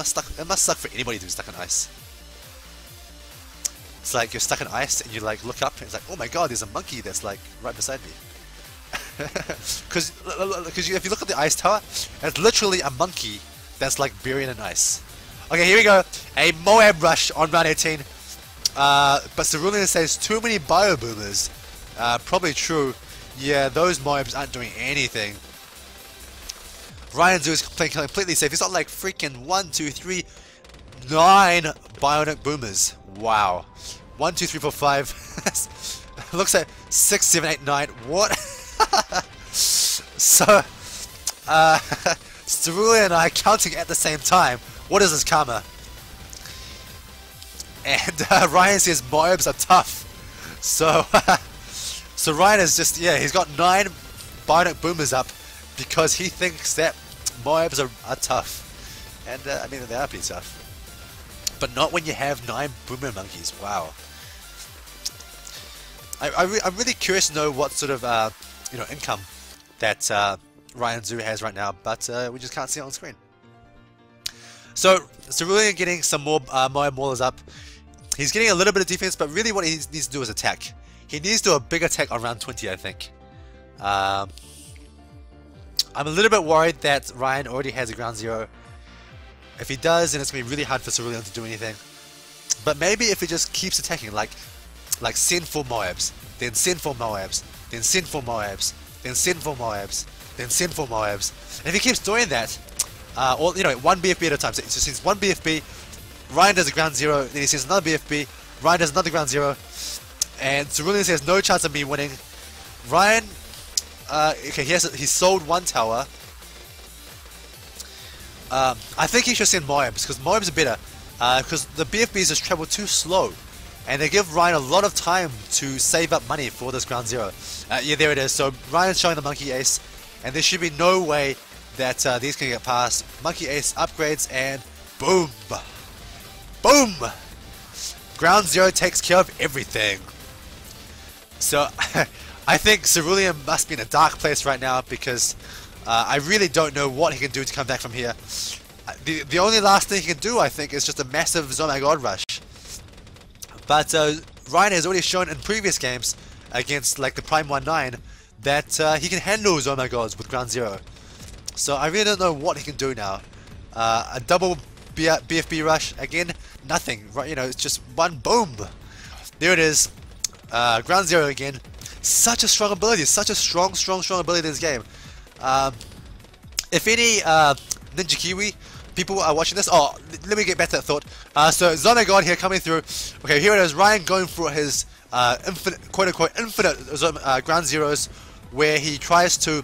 must suck for anybody to be stuck in ice. It's like you're stuck in ice and you like look up and it's like, oh my god, there's a monkey that's like right beside me. Because if you look at the ice tower, it's literally a monkey that's like buried in ice. Okay, here we go. A Moab rush on round 18. But Cerulean says too many bio boomers. Probably true. Yeah, those Moabs aren't doing anything. Ryan Zhu is playing completely safe. He's got like freaking 1, 2, 3, 9 bionic boomers. Wow. 1, 2, 3, 4, 5. Looks like 6, 7, 8, 9. What? So, Cerulean and I counting at the same time. What is this karma? And Ryan says Moabs are tough. So, so Ryan is just, yeah, he's got 9 bionic boomers up because he thinks that Moabs are tough. And I mean, they are pretty tough. But not when you have 9 boomer monkeys. Wow. I'm really curious to know what sort of income that Ryan Zhu has right now, but we just can't see it on screen. So Cerulean getting some more Moab Maulers up. He's getting a little bit of defense, but really what he needs to do is attack. He needs to do a big attack on round 20, I think. I'm a little bit worried that Ryan already has a ground 0. If he does, then it's going to be really hard for Cerulean to do anything. But maybe if he just keeps attacking, like send 4 Moabs, then send 4 Moabs, then send 4 Moabs, then send 4 Moabs, then send 4 Moabs. And if he keeps doing that, or one BFB at a time, so he sends 1 BFB, Ryan does a ground 0, then he sends another BFB, Ryan does another ground 0, and Cerulean has no chance of me winning. Ryan, okay, he sold 1 tower. I think he should send Moabs, because Moabs are better, because the BFBs just travel too slow, and they give Ryan a lot of time to save up money for this ground 0. Yeah, there it is. So Ryan's showing the Monkey Ace, and there should be no way that these can get past. Monkey Ace upgrades, and boom! Boom! Ground Zero takes care of everything. So, I think Cerulean must be in a dark place right now because I really don't know what he can do to come back from here. The only last thing he can do, I think, is just a massive Zoma God rush. But Ryan has already shown in previous games against like the Prime 1-9 that he can handle Zoma Gods with Ground Zero. So I really don't know what he can do now. A double BFB rush, again, nothing. Right, you know, it's just one boom. There it is. Ground Zero again. Such a strong ability, such a strong ability in this game. If any Ninja Kiwi people are watching this, oh, let me get back to that thought. So Zoma God here coming through. Okay, here it is, Ryan going for his infinite, quote-unquote, infinite Ground Zeros, where he tries to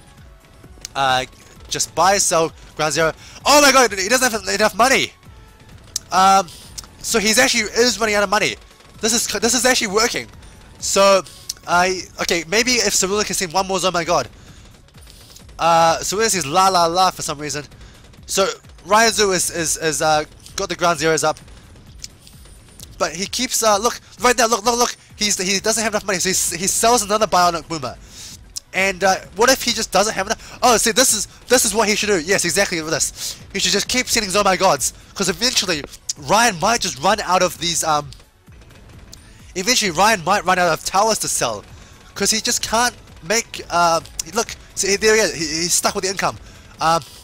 just buy, sell Ground Zero. Oh my god, he doesn't have enough money. So he's actually is running out of money. This is actually working. So okay, maybe if Cerulean can send one more Zoma God. Cerulean says la la la for some reason. So Ryan Zhu is got the Ground Zeros up, but he keeps look right now. Look. He doesn't have enough money, so he sells another Bionic Boomer. And what if he just doesn't have enough? Oh, see, this is what he should do. Yes, exactly this. He should just keep sending Zoma Gods, because eventually Ryan might just run out of these. Eventually Ryan might run out of towers to sell, because he just can't make. Look, see, there he is. He's stuck with the income.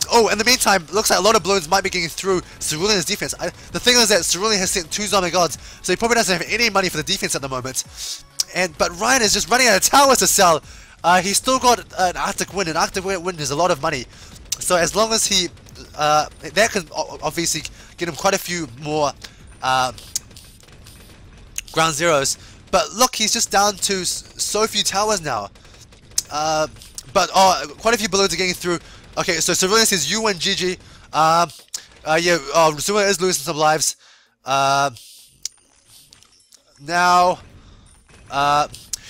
Oh, in the meantime, looks like a lot of balloons might be getting through Cerulean's defense. The thing is that Cerulean has sent 2 Zoma Gods, so he probably doesn't have any money for the defense at the moment. But Ryan is just running out of towers to sell. He's still got an Arctic Wind, and Arctic Wind is a lot of money. So as long as he, that can obviously get him quite a few more Ground Zeros. But look, he's just down to so few towers now. But quite a few balloons are getting through. Okay, so Cerulean says you win, GG. Yeah, Cerulean is losing some lives. Now,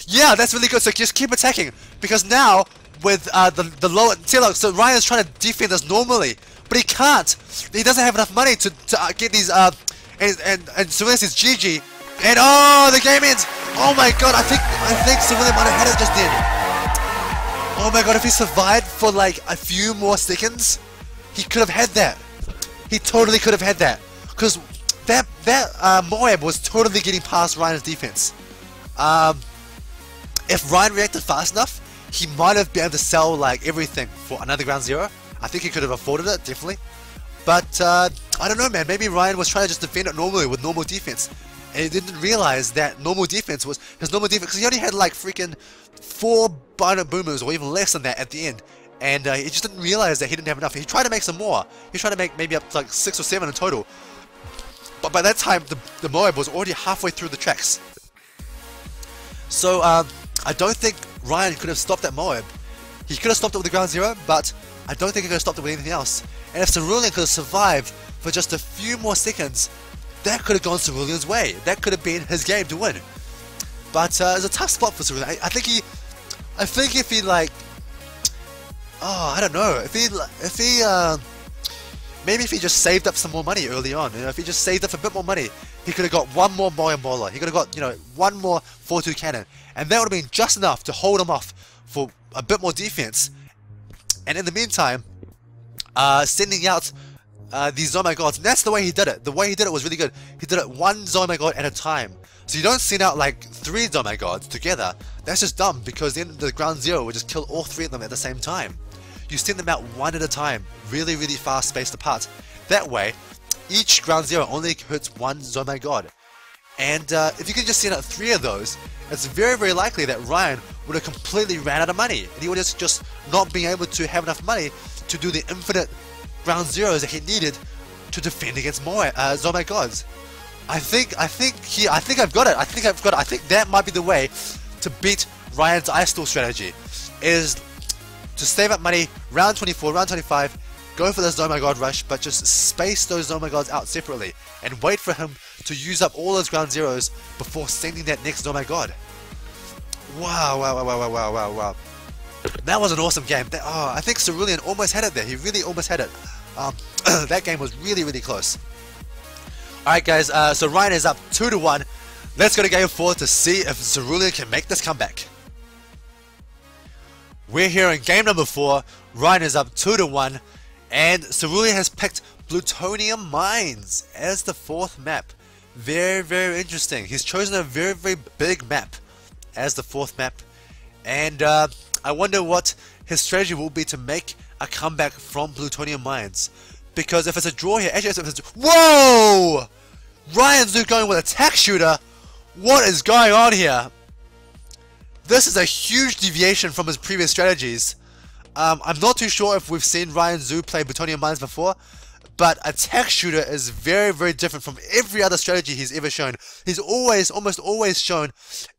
yeah, that's really good. So just keep attacking, because now with the lower, see, look, so Ryan's trying to defend us normally, but he can't. He doesn't have enough money to get these. And Cerulean says GG, and oh, the game ends. Oh my god, I think Cerulean might have had it just then. Oh my god, if he survived for like a few more seconds, he could have had that. He totally could have had that. Because that Moab was totally getting past Ryan's defense. If Ryan reacted fast enough, he might have been able to sell like everything for another Ground Zero. I think he could have afforded it, definitely. But I don't know, man. Maybe Ryan was trying to just defend it normally with normal defense, and he didn't realize that normal defense was his normal defense, because he only had like freaking 4 Bionic Boomers or even less than that at the end, and he just didn't realize that he didn't have enough. He tried to make some more. He tried to make maybe up to like 6 or 7 in total, but by that time the Moab was already halfway through the tracks. So I don't think Ryan could have stopped that Moab. He could have stopped it with the Ground Zero, but I don't think he could have stopped it with anything else. And if Cerulean could have survived for just a few more seconds, that could have gone Cerulean's way. That could have been his game to win. But it's a tough spot for Cerulean. I think if he like, oh, I don't know. Maybe if he just saved up some more money early on, you know, if he just saved up a bit more money, he could have got one more Moyan Bowler. He could have got, you know, one more 4-2 cannon, and that would have been just enough to hold him off for a bit more defense. And in the meantime, sending out these Zoma Gods, and that's the way he did it. The way he did it was really good. He did it 1 Zoma God at a time. So you don't send out like 3 Zoma Gods together. That's just dumb, because then the Ground Zero would just kill all 3 of them at the same time. You send them out 1 at a time, really fast spaced apart. That way, each Ground Zero only hits 1 Zoma God. And if you can just send out 3 of those, it's very likely that Ryan would have completely ran out of money, and he would have just not been able to have enough money to do the infinite Ground Zeros that he needed to defend against more Zoma Gods. I think I've got it. I think that might be the way to beat Ryan's Ice Stall strategy, is to save up money round 24, round 25, go for the Zoma God rush, but just space those Zoma Gods out separately and wait for him to use up all those Ground Zeros before sending that next Zoma God. Wow. That was an awesome game. I think Cerulean almost had it there. He really almost had it. That game was really close. Alright guys, so Ryan is up 2-1. Let's go to game 4 to see if Cerulean can make this comeback. We're here in game number 4. Ryan is up 2-1, and Cerulean has picked Plutonium Mines as the 4th map. Very, very interesting. He's chosen a very, very big map as the 4th map, and I wonder what his strategy will be to make a comeback from Plutonium Mines. Because if it's a draw here, actually, if it's whoa! Ryan Zhu going with a tech shooter. What is going on here? This is a huge deviation from his previous strategies. I'm not too sure if we've seen Ryan Zhu play Plutonium Mines before, but a tech shooter is very, very different from every other strategy he's ever shown. He's almost always shown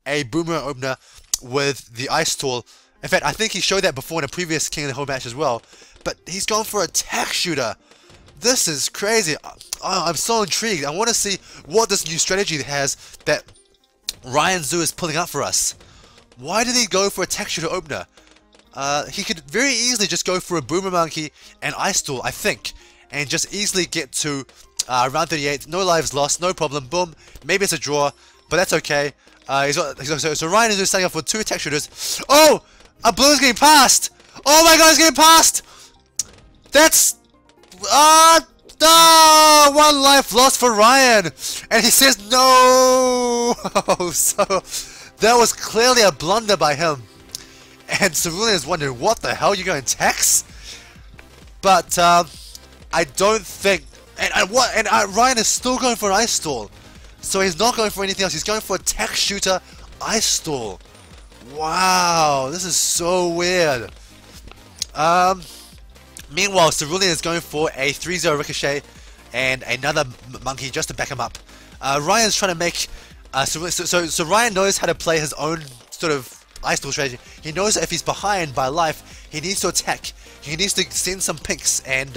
a boomerang opener with the ice tool. In fact, I think he showed that before in a previous King of the Hill match as well. But he's gone for a tech shooter. This is crazy. I'm so intrigued. I want to see what this new strategy has that Ryan Zhu is pulling up for us. Why did he go for a tech shooter opener? He could very easily just go for a Boomer Monkey and Ice Tool, I think, and just easily get to round 38. No lives lost, no problem. Boom. Maybe it's a draw, but that's okay. So Ryan is setting up for 2 tech shooters. Oh! A Bloons getting passed! Oh my god, he's getting passed! That's... no! 1 life lost for Ryan! And he says no! So, that was clearly a blunder by him. And Cerulean is wondering, what the hell, you going techs? But, I don't think... And Ryan is still going for an Ice Stall. So he's not going for anything else, he's going for a tech shooter Ice Stall. Wow, this is so weird. Meanwhile, Cerulean is going for a 3-0 Ricochet and another Monkey just to back him up. Ryan's trying to make... So Ryan knows how to play his own sort of Ice Tool strategy. He knows that if he's behind by life, he needs to attack. He needs to send some pinks and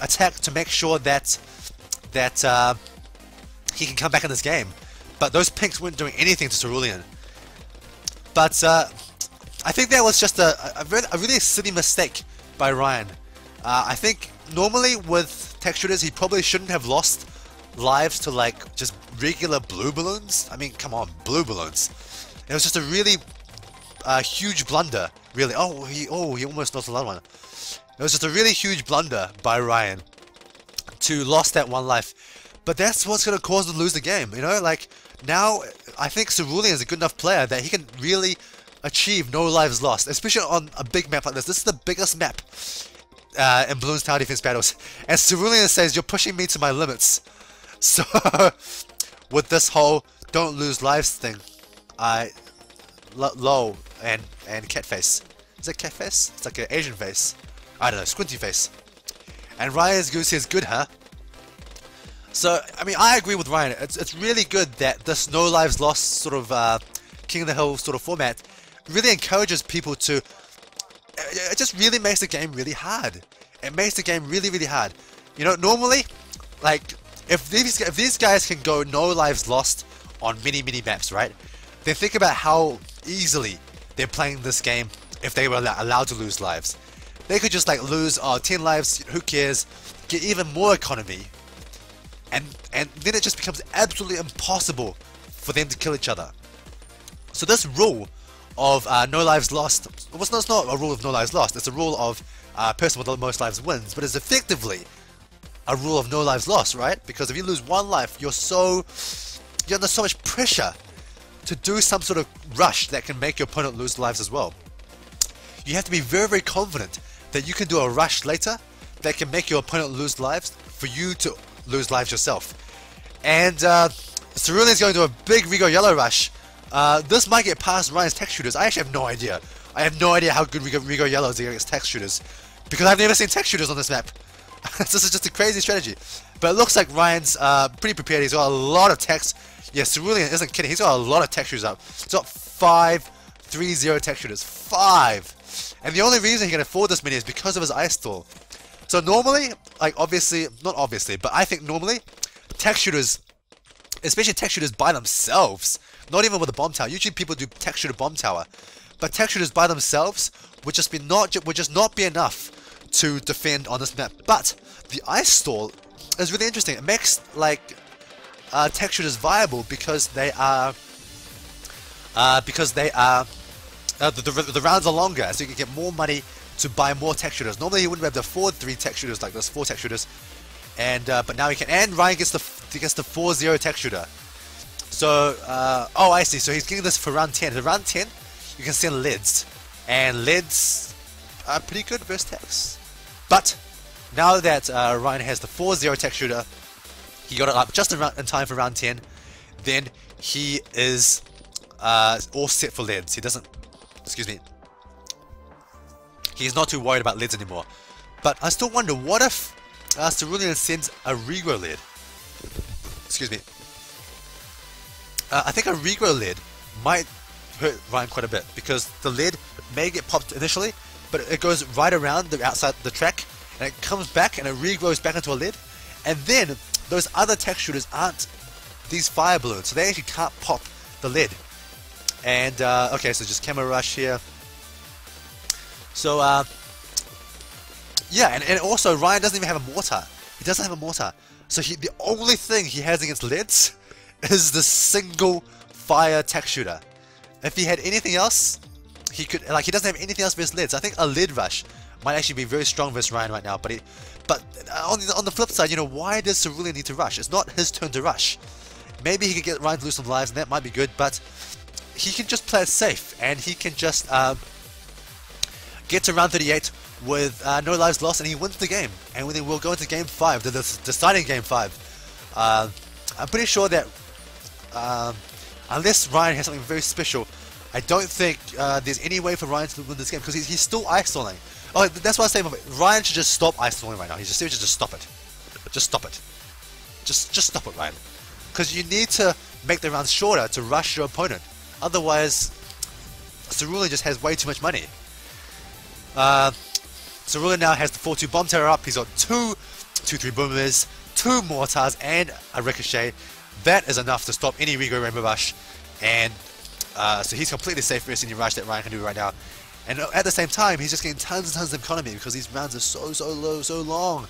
attack to make sure that he can come back in this game. But those pinks weren't doing anything to Cerulean. But I think that was just a really silly mistake by Ryan. I think normally with tech shooters he probably shouldn't have lost lives to like just regular blue balloons. I mean, come on, blue balloons. It was just a really huge blunder, really. Oh, he almost lost another one. It was just a really huge blunder by Ryan to lost that 1 life. But that's what's going to cause him to lose the game, you know? Like, now, I think Cerulean is a good enough player that he can really achieve no lives lost, especially on a big map like this. This is the biggest map in Bloons Tower Defense Battles. And Cerulean says, you're pushing me to my limits. So, with this whole don't lose lives thing, low and cat face. Is that cat face? It's like an Asian face. I don't know, squinty face. And Ryan's goose is good, huh? So, I mean, I agree with Ryan. It's really good that this no lives lost sort of King of the Hill sort of format really encourages people to... It just really makes the game really hard. It makes the game really, really hard. You know, normally, like, if these guys can go no lives lost on many maps, right? Then think about how easily they're playing this game if they were allowed to lose lives. They could just like lose 10 lives, who cares, get even more economy. And then it just becomes absolutely impossible for them to kill each other. So this rule of no lives lost, well, it's not a rule of no lives lost, it's a rule of person with the most lives wins, but it's effectively a rule of no lives lost, right? Because if you lose 1 life, you're under so much pressure to do some sort of rush that can make your opponent lose lives as well. You have to be very, very confident that you can do a rush later that can make your opponent lose lives for you to lose lives yourself. And Cerulean is going to a big Rigo Yellow rush. This might get past Ryan's tech shooters. I actually have no idea. I have no idea how good Rigo Yellow is against tech shooters, because I've never seen tech shooters on this map. This is just a crazy strategy. But it looks like Ryan's pretty prepared. He's got a lot of techs. Yeah, Cerulean isn't kidding. He's got a lot of tech shooters up. He's got 5 3-0 tech shooters. 5! And the only reason he can afford this many is because of his ice stall. So normally, like obviously, not obviously, but I think normally, tech shooters, especially tech shooters by themselves, not even with a bomb tower. Usually people do tech shooter bomb tower, but tech shooters by themselves would just not be enough to defend on this map. But the ice stall is really interesting. It makes like tech shooters viable because they are the rounds are longer, so you can get more money to buy more tech shooters. Normally you wouldn't be able to afford 3 tech shooters like this, 4 tech shooters, and but now you can. And Ryan gets the 4-0 tech shooter. So oh, I see. So he's getting this for round 10. For round 10, you can send leads, and leads are pretty good versus techs. But now that Ryan has the 4-0 tech shooter, he got it up just in time for round 10. Then he is all set for leads. He doesn't. Excuse me. He's not too worried about leads anymore. But I still wonder, what if Cerulean sends a regrow lead? Excuse me. I think a regrow lead might hurt Ryan quite a bit, because the lead may get popped initially, but it goes right around the outside the track, and it comes back and it regrows back into a lead, and then those other tech shooters aren't these fire balloons, so they actually can't pop the lead. And okay, so just camo rush here. So yeah, and also Ryan doesn't even have a mortar. He doesn't have a mortar. So the only thing he has against leads is the single fire tech shooter. If he had anything else, he could, like, he doesn't have anything else versus leads. I think a lead rush might actually be very strong versus Ryan right now. But on the flip side, you know, why does Cerulean need to rush? It's not his turn to rush. Maybe he could get Ryan to lose some lives, and that might be good. But he can just play it safe, and he can just get to round 38 with no lives lost, and he wins the game. And then we'll go into game 5, the deciding game 5. I'm pretty sure that unless Ryan has something very special, I don't think there's any way for Ryan to win this game, because he's still ice-stalling. Oh, that's what I'm saying. Ryan should just stop ice-stalling right now. He just seriously just stop it. Just stop it. Just stop it, Ryan. Because you need to make the rounds shorter to rush your opponent. Otherwise, Cerulean just has way too much money. Cerulean now has the 4-2 bomb terror up. He's got 2-3 boomers, 2 mortars, and a ricochet. That is enough to stop any Rigo Rainbow Rush, and so he's completely safe versus any rush that Ryan can do right now. And at the same time, he's just getting tons and tons of economy because these rounds are so low, so long.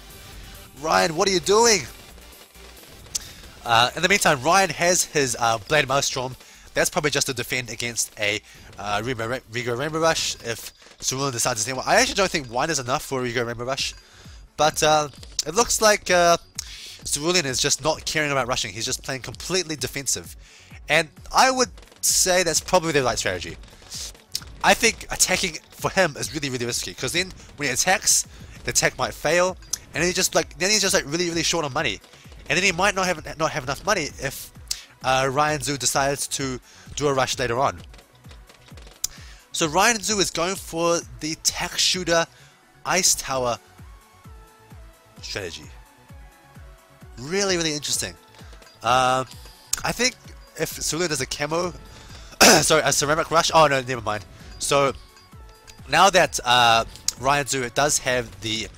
Ryan, what are you doing? In the meantime, Ryan has his Blade Maelstrom. That's probably just to defend against a Rigo Rainbow Rush if Cerulean decides to send one. I actually don't think 1 is enough for a Rigo Rainbow Rush, but it looks like Cerulean is just not caring about rushing. He's just playing completely defensive, and I would say that's probably the right strategy. I think attacking for him is really risky, because then when he attacks, the attack might fail, and then he's just like really short on money, and then he might not have enough money if Ryan Zhu decides to do a rush later on. So Ryan Zhu is going for the tech shooter ice tower strategy. Really interesting. I think if Cerulean does a camo, sorry, a ceramic rush. Oh no, never mind. So now that Ryan Zhu does have the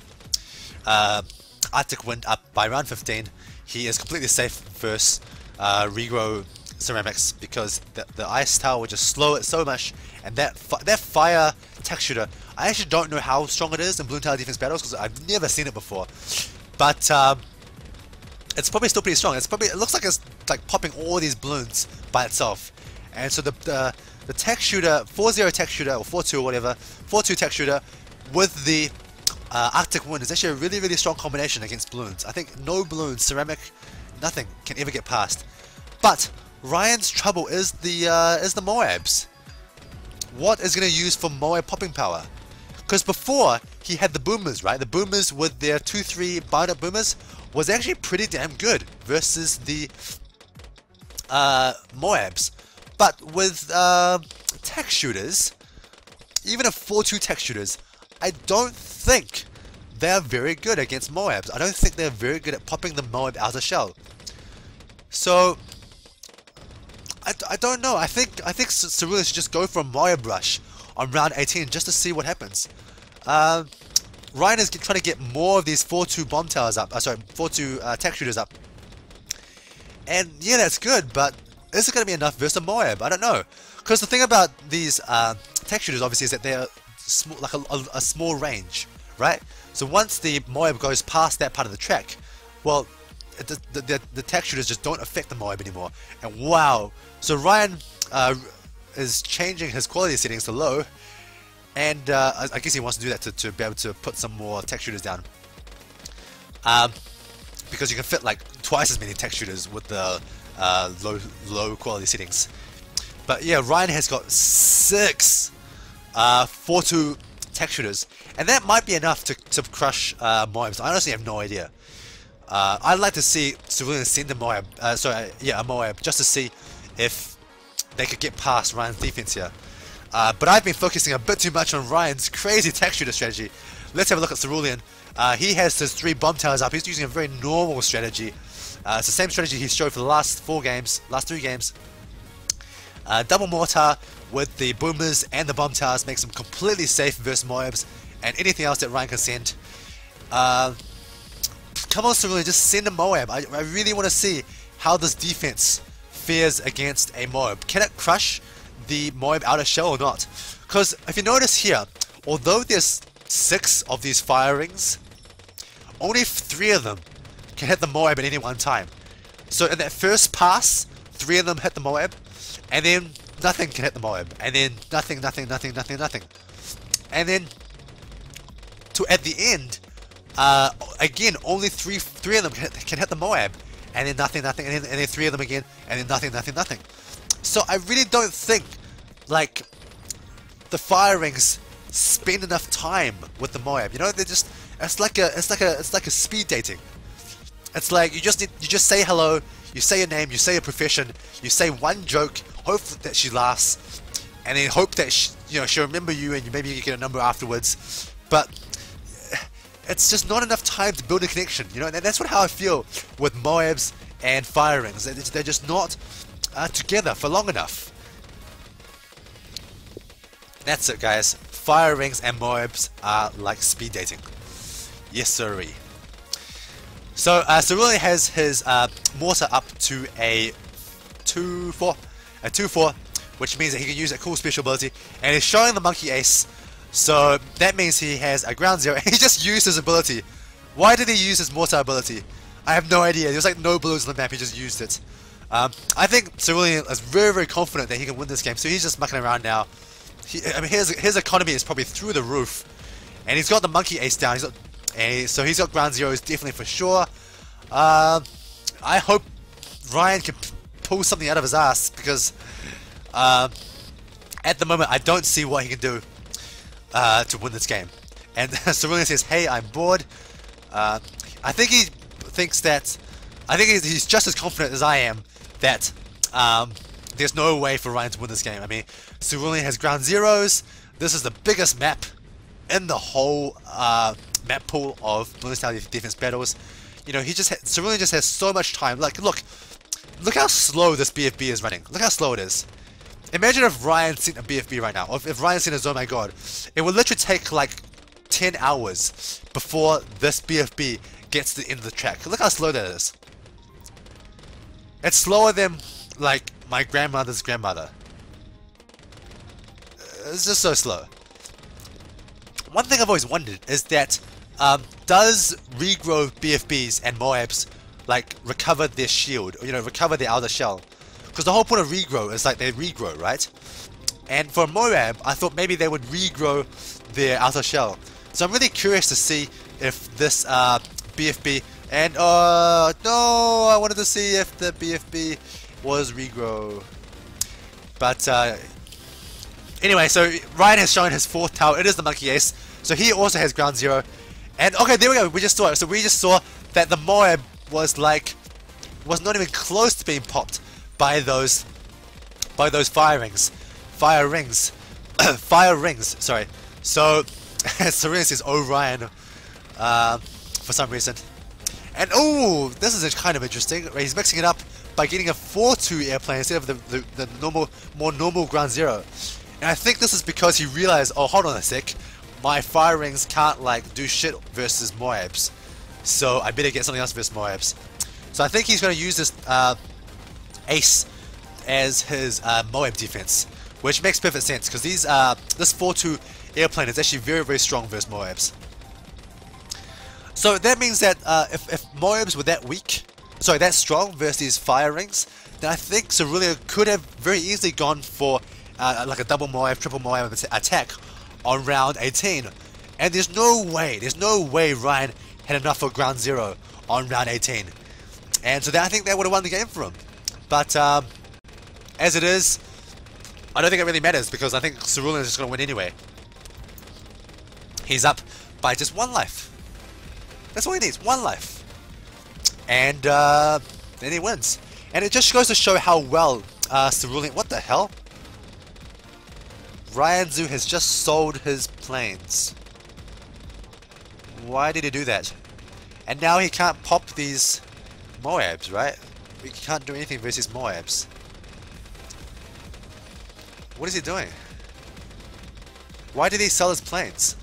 Arctic Wind up by round 15, he is completely safe versus regrow ceramics, because the ice tower will just slow it so much, and that fire tech shooter, I actually don't know how strong it is in Bloons TD Defense Battles, because I've never seen it before, but it's probably still pretty strong. It looks like it's like popping all these balloons by itself, and so the tech shooter, 4-0 tech shooter, or 4-2 or whatever, 4-2 tech shooter with the Arctic Wind is actually a really strong combination against balloons. I think no balloons, ceramic, nothing can ever get past. But Ryan's trouble is the Moabs. What is going to use for Moab popping power? Because before he had the boomers, right? The boomers with their 2-3 bind-up boomers was actually pretty damn good versus the Moabs. But with tech shooters, even a 4-2 tech shooters, I don't think they're very good against Moabs. I don't think they're very good at popping the Moab outer shell. So I don't know. I think Cerulean should just go for a Moab rush on round 18 just to see what happens. Ryan is trying to get more of these 4-2 bomb towers up. Sorry, 4-2 tech shooters up. And yeah, that's good, but is it going to be enough versus a Moab? I don't know. Because the thing about these tech shooters, obviously, is that they're small, like a small range, right? So once the Moab goes past that part of the track, well, the tech shooters just don't affect the Moab anymore. And wow, so Ryan is changing his quality settings to low, and I guess he wants to do that to be able to put some more tech shooters down. Because you can fit like twice as many tech shooters with the low quality settings. But yeah, Ryan has got 6 4-2 tech shooters, and that might be enough to crush Moabs. I honestly have no idea. I'd like to see Cerulean send a Moab, a Moab, just to see if they could get past Ryan's defense here. But I've been focusing a bit too much on Ryan's crazy tech shooter strategy. Let's have a look at Cerulean. He has his 3 bomb towers up. He's using a very normal strategy. It's the same strategy he showed for the last 3 games. Double mortar with the boomers and the bomb towers makes him completely safe versus Moabs and anything else that Ryan can send. Come on, Cerulean, just send a Moab. I really want to see how this defense fares against a Moab. Can it crush the Moab outer shell or not? Because if you notice here, although there's 6 of these fire rings, only 3 of them can hit the Moab at any one time. So in that first pass, 3 of them hit the Moab, and then nothing can hit the Moab, and then nothing. And then at the end, again, only three of them can hit the Moab, and then nothing, and then 3 of them again, and then nothing. So I really don't think like the fire rings spend enough time with the Moab. You know, they're just it's like a speed dating. It's like you just say hello, you say your name, you say your profession, you say one joke, hope that she laughs, and then hope that she'll remember you and maybe you get a number afterwards. But it's just not enough time to build a connection, you know. And that's how I feel with Moabs and fire rings. They're just not together for long enough. That's it, guys. Fire rings and Moabs are like speed dating. Yes, sirree. So Cerulean has his mortar up to a 2-4, which means that he can use a cool special ability, and he's showing the monkey ace. So that means he has a ground 0, and he just used his ability. Why did he use his mortar ability? I have no idea. There's like no balloons on the map. He just used it. I think Cerulean is very, very confident that he can win this game, so he's just mucking around now. His economy is probably through the roof, and he's got the monkey ace down. So he's got ground 0s definitely for sure. I hope Ryan can pull something out of his ass, because at the moment I don't see what he can do to win this game. And Cerulean says, "Hey, I'm bored." I think he thinks that he's just as confident as I am that there's no way for Ryan to win this game. I mean, Cerulean has ground 0s. This is the biggest map in the whole map pool of Bloons TD Defense Battles. You know, Cerulean just has so much time. Like, look how slow this BFB is running. Look how slow it is. Imagine if Ryan sent a BFB right now, or if Ryan sent a oh my god, it would literally take like 10 hours before this BFB gets to the end of the track. Look how slow that is. It's slower than like my grandmother's grandmother. It's just so slow. One thing I've always wondered is that does regrow BFBs and Moabs like recover their shield, or, you know, recover their outer shell? Because the whole point of regrow is like they regrow, right? And for Moab, I thought maybe they would regrow their outer shell. So I'm really curious to see if this BFB and no, I wanted to see if the BFB was regrow. But anyway, so Ryan has shown his 4th tower. It is the monkey ace. So he also has ground 0. And okay, there we go. We just saw it. So we just saw that the Moab was not even close to being popped by those fire rings. Fire rings. Sorry. So Cerulean says, "Oh, Ryan," for some reason. And oh, this is kind of interesting. He's mixing it up by getting a 4-2 airplane instead of the more normal ground 0. And I think this is because he realized, oh, hold on a sec, my fire rings can't like do shit versus Moabs, so I better get something else versus Moabs. So I think he's going to use this ace as his Moab defense, which makes perfect sense because this 4-2 airplane is actually very, very strong versus Moabs. So that means that if Moabs were that weak, sorry, that strong versus these fire rings, then I think Cerulean could have very easily gone for like a double Moab, triple Moab attack on round 18. And there's no way Ryan had enough for ground 0 on round 18. And so I think that would have won the game for him. But as it is, I don't think it really matters because I think Cerulean is just going to win anyway. He's up by just 1 life. That's all he needs, 1 life. And then he wins. And it just goes to show how well Cerulean... What the hell? Ryan Zhu has just sold his planes. Why did he do that? And now he can't pop these Moabs, right? We can't do anything versus Moabs. What is he doing? Why did he sell his planes?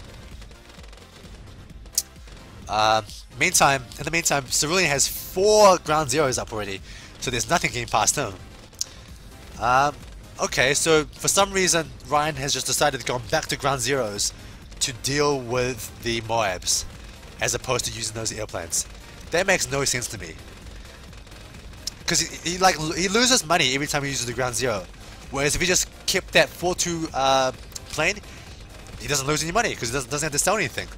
In the meantime, Cerulean has 4 ground 0s up already, so there's nothing getting past him. Okay, so for some reason, Ryan has just decided to go back to ground 0s to deal with the Moabs, as opposed to using those airplanes. That makes no sense to me. Because he loses money every time he uses the ground 0, whereas if he just kept that 4-2 plane, he doesn't lose any money because he doesn't have to sell anything.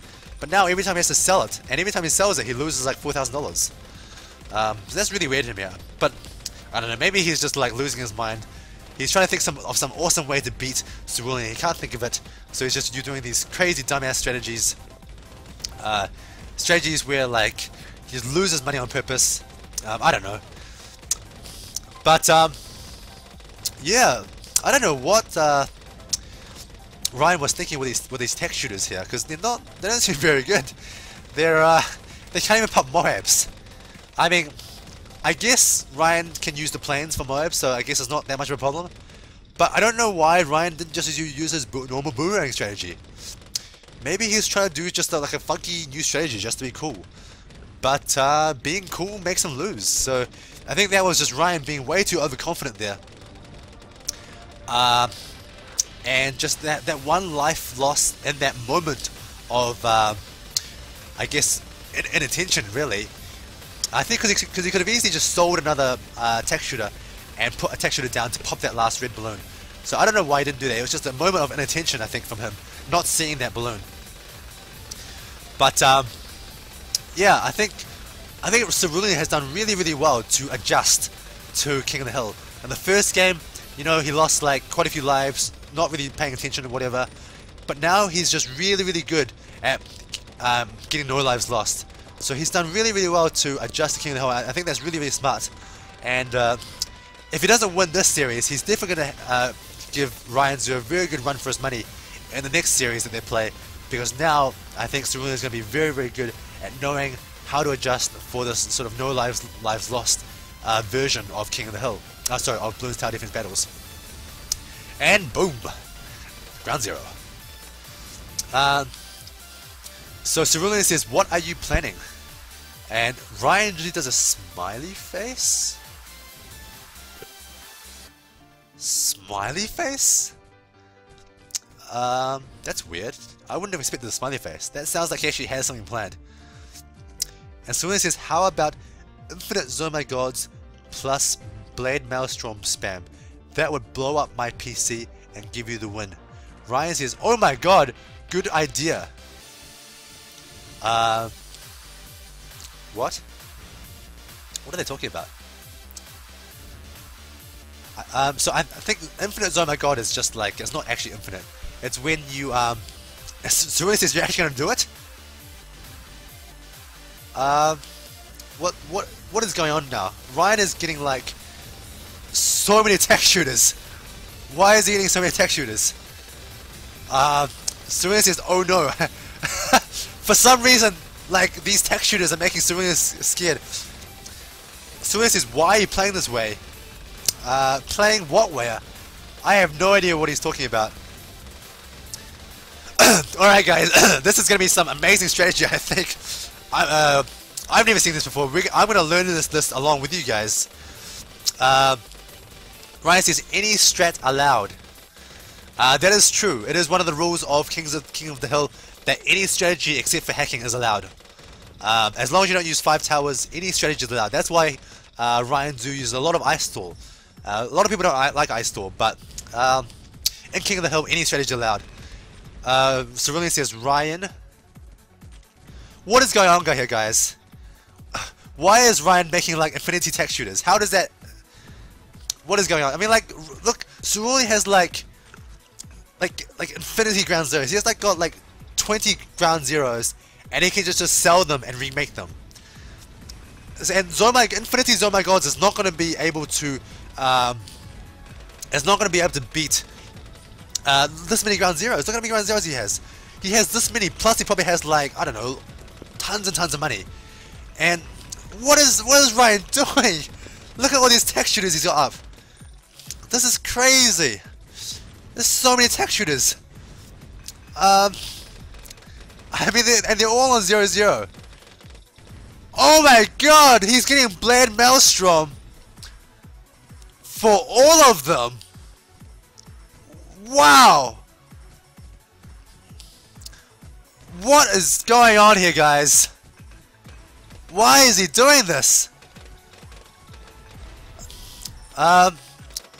But now every time he has to sell it, and every time he sells it, he loses like $4,000. So that's really weird to me. But I don't know, maybe he's just like losing his mind. He's trying to think of some awesome way to beat Cerulean. He can't think of it, so he's just doing these crazy dumbass strategies. Strategies where like he just loses money on purpose. I don't know. But yeah, I don't know what Ryan was thinking with these tech shooters here, because they don't seem very good. They can't even pop Moabs. I mean, I guess Ryan can use the planes for Moabs, so I guess it's not that much of a problem. But I don't know why Ryan didn't just use his normal boomerang strategy. Maybe he's trying to do just like a funky new strategy just to be cool. But being cool makes him lose. So I think that was just Ryan being way too overconfident there. And just that 1 life lost in that moment of, I guess, inattention really. I think because he could have easily just sold another tech shooter and put a tech shooter down to pop that last red balloon. So I don't know why he didn't do that. It was just a moment of inattention, I think, from him, not seeing that balloon. But yeah, I think Cerulean has done really well to adjust to King of the Hill. In the first game, you know, he lost like quite a few lives, not really paying attention or whatever. But now he's just really good at getting no lives lost. So he's done really well to adjust to King of the Hill. I think that's really smart. And if he doesn't win this series, he's definitely going to give Ryan Zhu a very good run for his money in the next series that they play. Because now I think Cerulean is going to be very good at knowing how to adjust for this sort of no lives lost version of King of the Hill. Sorry, of Bloons Tower Defense Battles. And boom! Ground 0. So Cerulean says, "What are you planning?" And Ryan really does a smiley face? Smiley face? That's weird. I wouldn't have expected a smiley face. That sounds like he actually has something planned. And Cerulean says, "How about infinite Zoma Gods plus Blade Maelstrom spam? That would blow up my PC and give you the win." Ryan says, "Oh my god, good idea." What? What are they talking about? So I think infinite Zoma God is just like, it's not actually infinite. It's when you, Cerulean says you're actually gonna do it? What is going on now? Ryan is getting like so many tech shooters. Why is he getting so many tech shooters? Cerulean says, "Oh no." For some reason, like, these tech shooters are making Cerulean scared. Cerulean says, "Why are you playing this way?" Playing what way? I have no idea what he's talking about. Alright guys, this is going to be some amazing strategy, I think. I've never seen this before. I'm going to learn this along with you guys. Ryan says, "Any strat allowed." That is true. It is one of the rules of King of the Hill that any strategy except for hacking is allowed. As long as you don't use 5 towers, any strategy is allowed. That's why Ryan Zhu uses a lot of Ice Stall. A lot of people don't like Ice Stall, but in King of the Hill, any strategy is allowed. Cerulean says, Ryan, what is going on here, guys? Why is Ryan making like infinity tech shooters? How does that... What is going on? I mean, like, look, Cerulean has like infinity ground zeros. He has like got like 20 ground zeros, and he can just sell them and remake them. And Infinity Zone My Gods is not going to be able to beat this many ground zeros. Look how many ground zeros he has. He has this many, plus he probably has like, I don't know, tons and tons of money. And what is Ryan doing? Look at all these tech shooters he's got up. This is crazy. There's so many tech shooters. I mean, they're all on 0-0. Oh my god, he's getting Blade Maelstrom for all of them. Wow. What is going on here, guys? Why is he doing this?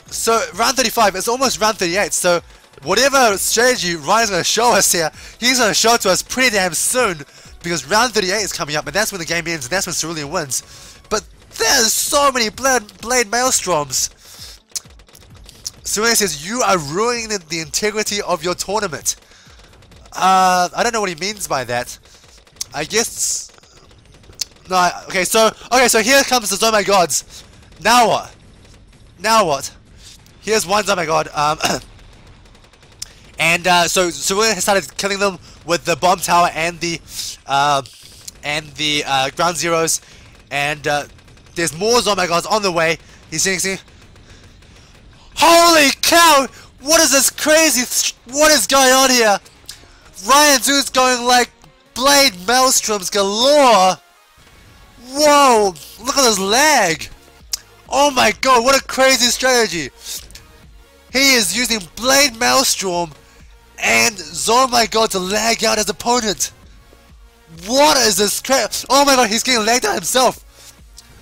So round 35, it's almost round 38, so whatever strategy Ryan's going to show us here, he's going to show it to us pretty damn soon, because round 38 is coming up, and that's when the game ends, and that's when Cerulean wins. But there's so many Blade Maelstroms. Cerulean says, you are ruining the integrity of your tournament. I don't know what he means by that. I guess... No, okay, so here comes the Oh My Gods. Now what? Now what? Here's one Oh My God. So Cerulean has started killing them with the bomb tower and the ground zeros, and there's more Oh My Gods on the way. He's saying, holy cow! What is this crazy? What is going on here? Ryan Zhu's going like Blade Maelstroms galore. Whoa! Look at this lag. Oh my god! What a crazy strategy. He is using Blade Maelstrom and Oh My God to lag out his opponent. What is this crap? Oh my god, he's getting lagged out himself.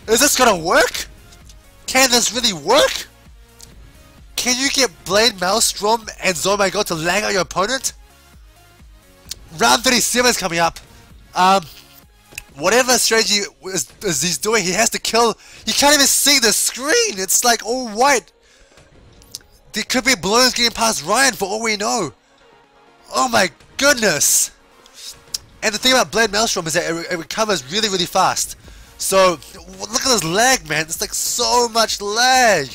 Is this gonna work? Can this really work? Can you get Blade Maelstrom and Oh My God to lag out your opponent? Round 37 is coming up. Whatever strategy he's doing, he has to kill. You can't even see the screen. It's like all white. There could be balloons getting past Ryan for all we know. Oh my goodness. And the thing about Blade Maelstrom is that it recovers really, really fast. So, look at this lag, man. It's like so much lag.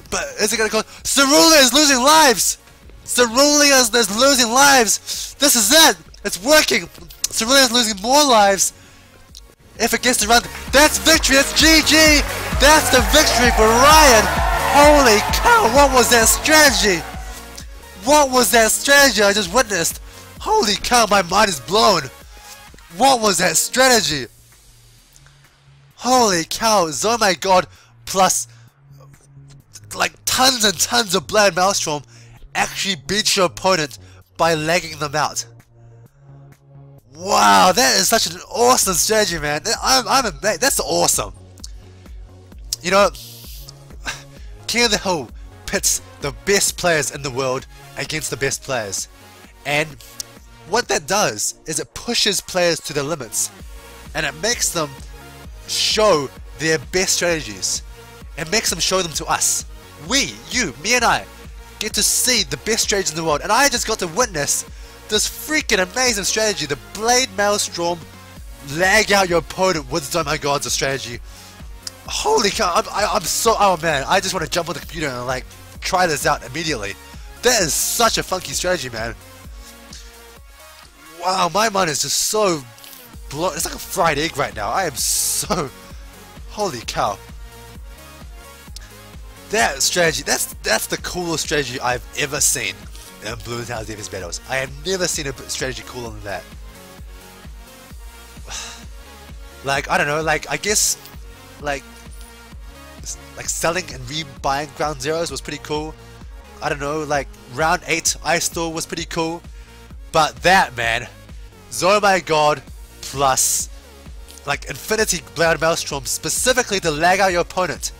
But is it going to go? Cerulean is losing lives. Cerulean is losing lives. This is it. It's working. Cerulean is losing more lives. If it gets to run, that's victory. That's GG. That's the victory for Ryan. Holy cow, what was that strategy? What was that strategy I just witnessed? Holy cow, my mind is blown. What was that strategy? Holy cow, Oh My God plus like tons and tons of Blade Maelstrom actually beats your opponent by lagging them out. Wow, that is such an awesome strategy, man. I'm amazed. That's awesome. You know, King of the Hill pits the best players in the world against the best players, and what that does is it pushes players to their limits, and it makes them show their best strategies. It makes them show them to us. We, you, me and I, get to see the best strategies in the world, and I just got to witness this freaking amazing strategy, the Blade Maelstrom, lag out your opponent with Oh My God's a strategy. Holy cow, I'm so, oh man, I just want to jump on the computer and like try this out immediately. That is such a funky strategy, man. Wow, my mind is just so blown. It's like a fried egg right now. I am so, holy cow. That strategy, that's the coolest strategy I've ever seen in Bloons TD Battles. I have never seen a strategy cooler than that. Like, I don't know, like, I guess, like selling and rebuying ground zeros was pretty cool. I don't know, like round 8 Ice Store was pretty cool. But that, man, Oh My God plus like Infinity Blood Maelstrom specifically to lag out your opponent.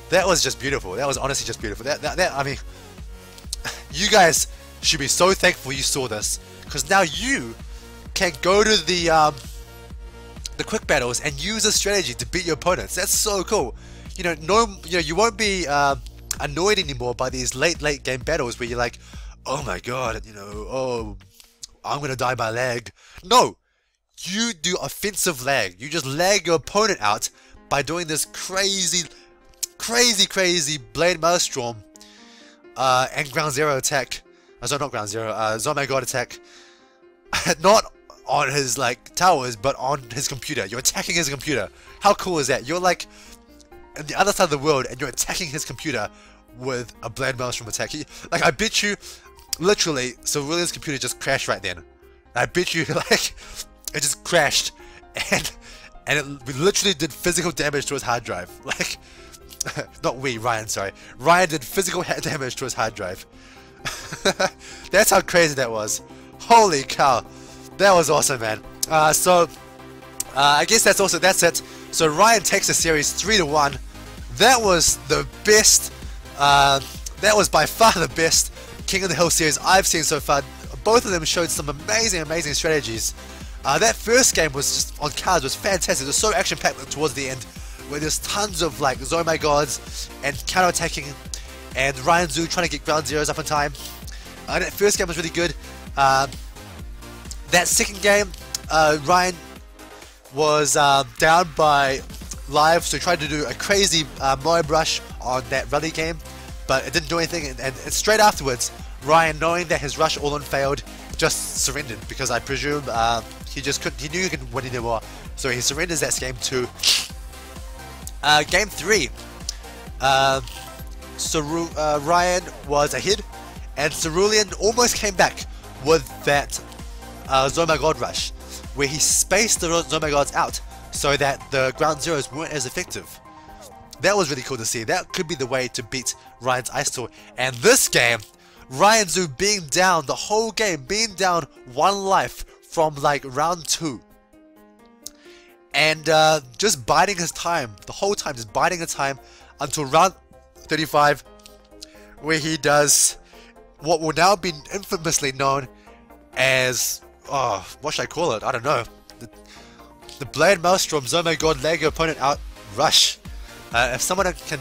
That was just beautiful. That was honestly just beautiful. I mean, you guys should be so thankful you saw this, because now you can go to the quick battles and use a strategy to beat your opponents. That's so cool. You know, you won't be annoyed anymore by these late game battles where you're like, oh my god, you know, oh, I'm gonna die by lag. No, you do offensive lag. You just lag your opponent out by doing this crazy Blade Maelstrom and Ground Zero attack. Sorry, not Ground Zero. Oh my god attack. Not on his like towers, but on his computer. You're attacking his computer. How cool is that? You're like on the other side of the world and you're attacking his computer with a Blade Maelstrom attack. Like, I bet you, literally, Cerulean's computer just crashed right then. I bet you, like, it just crashed, and it literally did physical damage to his hard drive. Like, not Ryan, sorry. Ryan did physical damage to his hard drive. That's how crazy that was. Holy cow. That was awesome, man. I guess that's it. So Ryan takes the series 3-1. That was the best, that was by far the best King of the Hill series I've seen so far. Both of them showed some amazing strategies. That first game was just on cards, was fantastic. It was so action-packed towards the end, where there's tons of like Zomai Gods and counter-attacking, and Ryan Zhu trying to get ground zeros up in time. That first game was really good. That second game, Ryan was down by live, so he tried to do a crazy Moab rush on that rally game, but it didn't do anything, and straight afterwards, Ryan, knowing that his rush all-in failed, just surrendered, because I presume he just couldn't, he knew he couldn't win anymore, so he surrenders that game 2. Game 3, Ryan was ahead, and Cerulean almost came back with that Zomai God rush, where he spaced the Zomai Gods out so that the ground zeros weren't as effective. That was really cool to see. That could be the way to beat Ryan's Ice Tour. And this game, Ryan Zhu being down the whole game, being down 1 life from like round 2. And just biding his time, the whole time, just biding his time until round 35, where he does what will now be infamously known as, oh, what should I call it? I don't know. The Blade Maelstrom Zomai God lag your opponent out rush. If someone can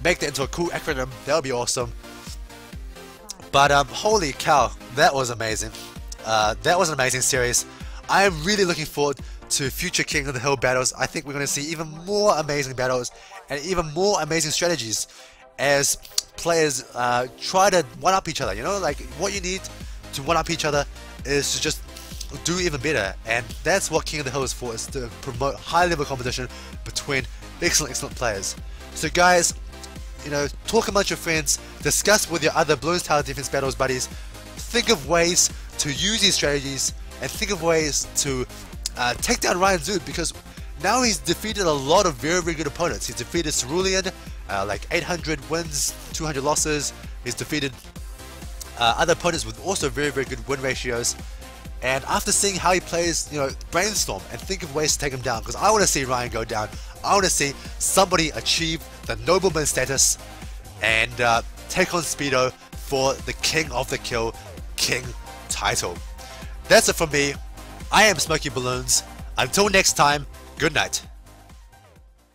make that into a cool acronym, that would be awesome. But holy cow, that was amazing. That was an amazing series. I am really looking forward to future King of the Hill battles. I think we're going to see even more amazing battles and even more amazing strategies as players try to one-up each other. You know, like, what you need to one-up each other is to just do even better, and that's what King of the Hill is for, is to promote high-level competition between excellent players. So guys, you know, talk amongst your friends, discuss with your other Bloons Tower Defense Battles buddies, think of ways to use these strategies, and think of ways to take down Ryan Zhu, because now he's defeated a lot of very good opponents. He's defeated Cerulean, like 800 wins, 200 losses. He's defeated other opponents with also very good win ratios. And after seeing how he plays, you know, brainstorm and think of ways to take him down, because I want to see Ryan go down. I want to see somebody achieve the Nobleman status and take on sPedo for the King of the Kill King title. That's it from me. I am SmokeyBloons. Until next time, good night.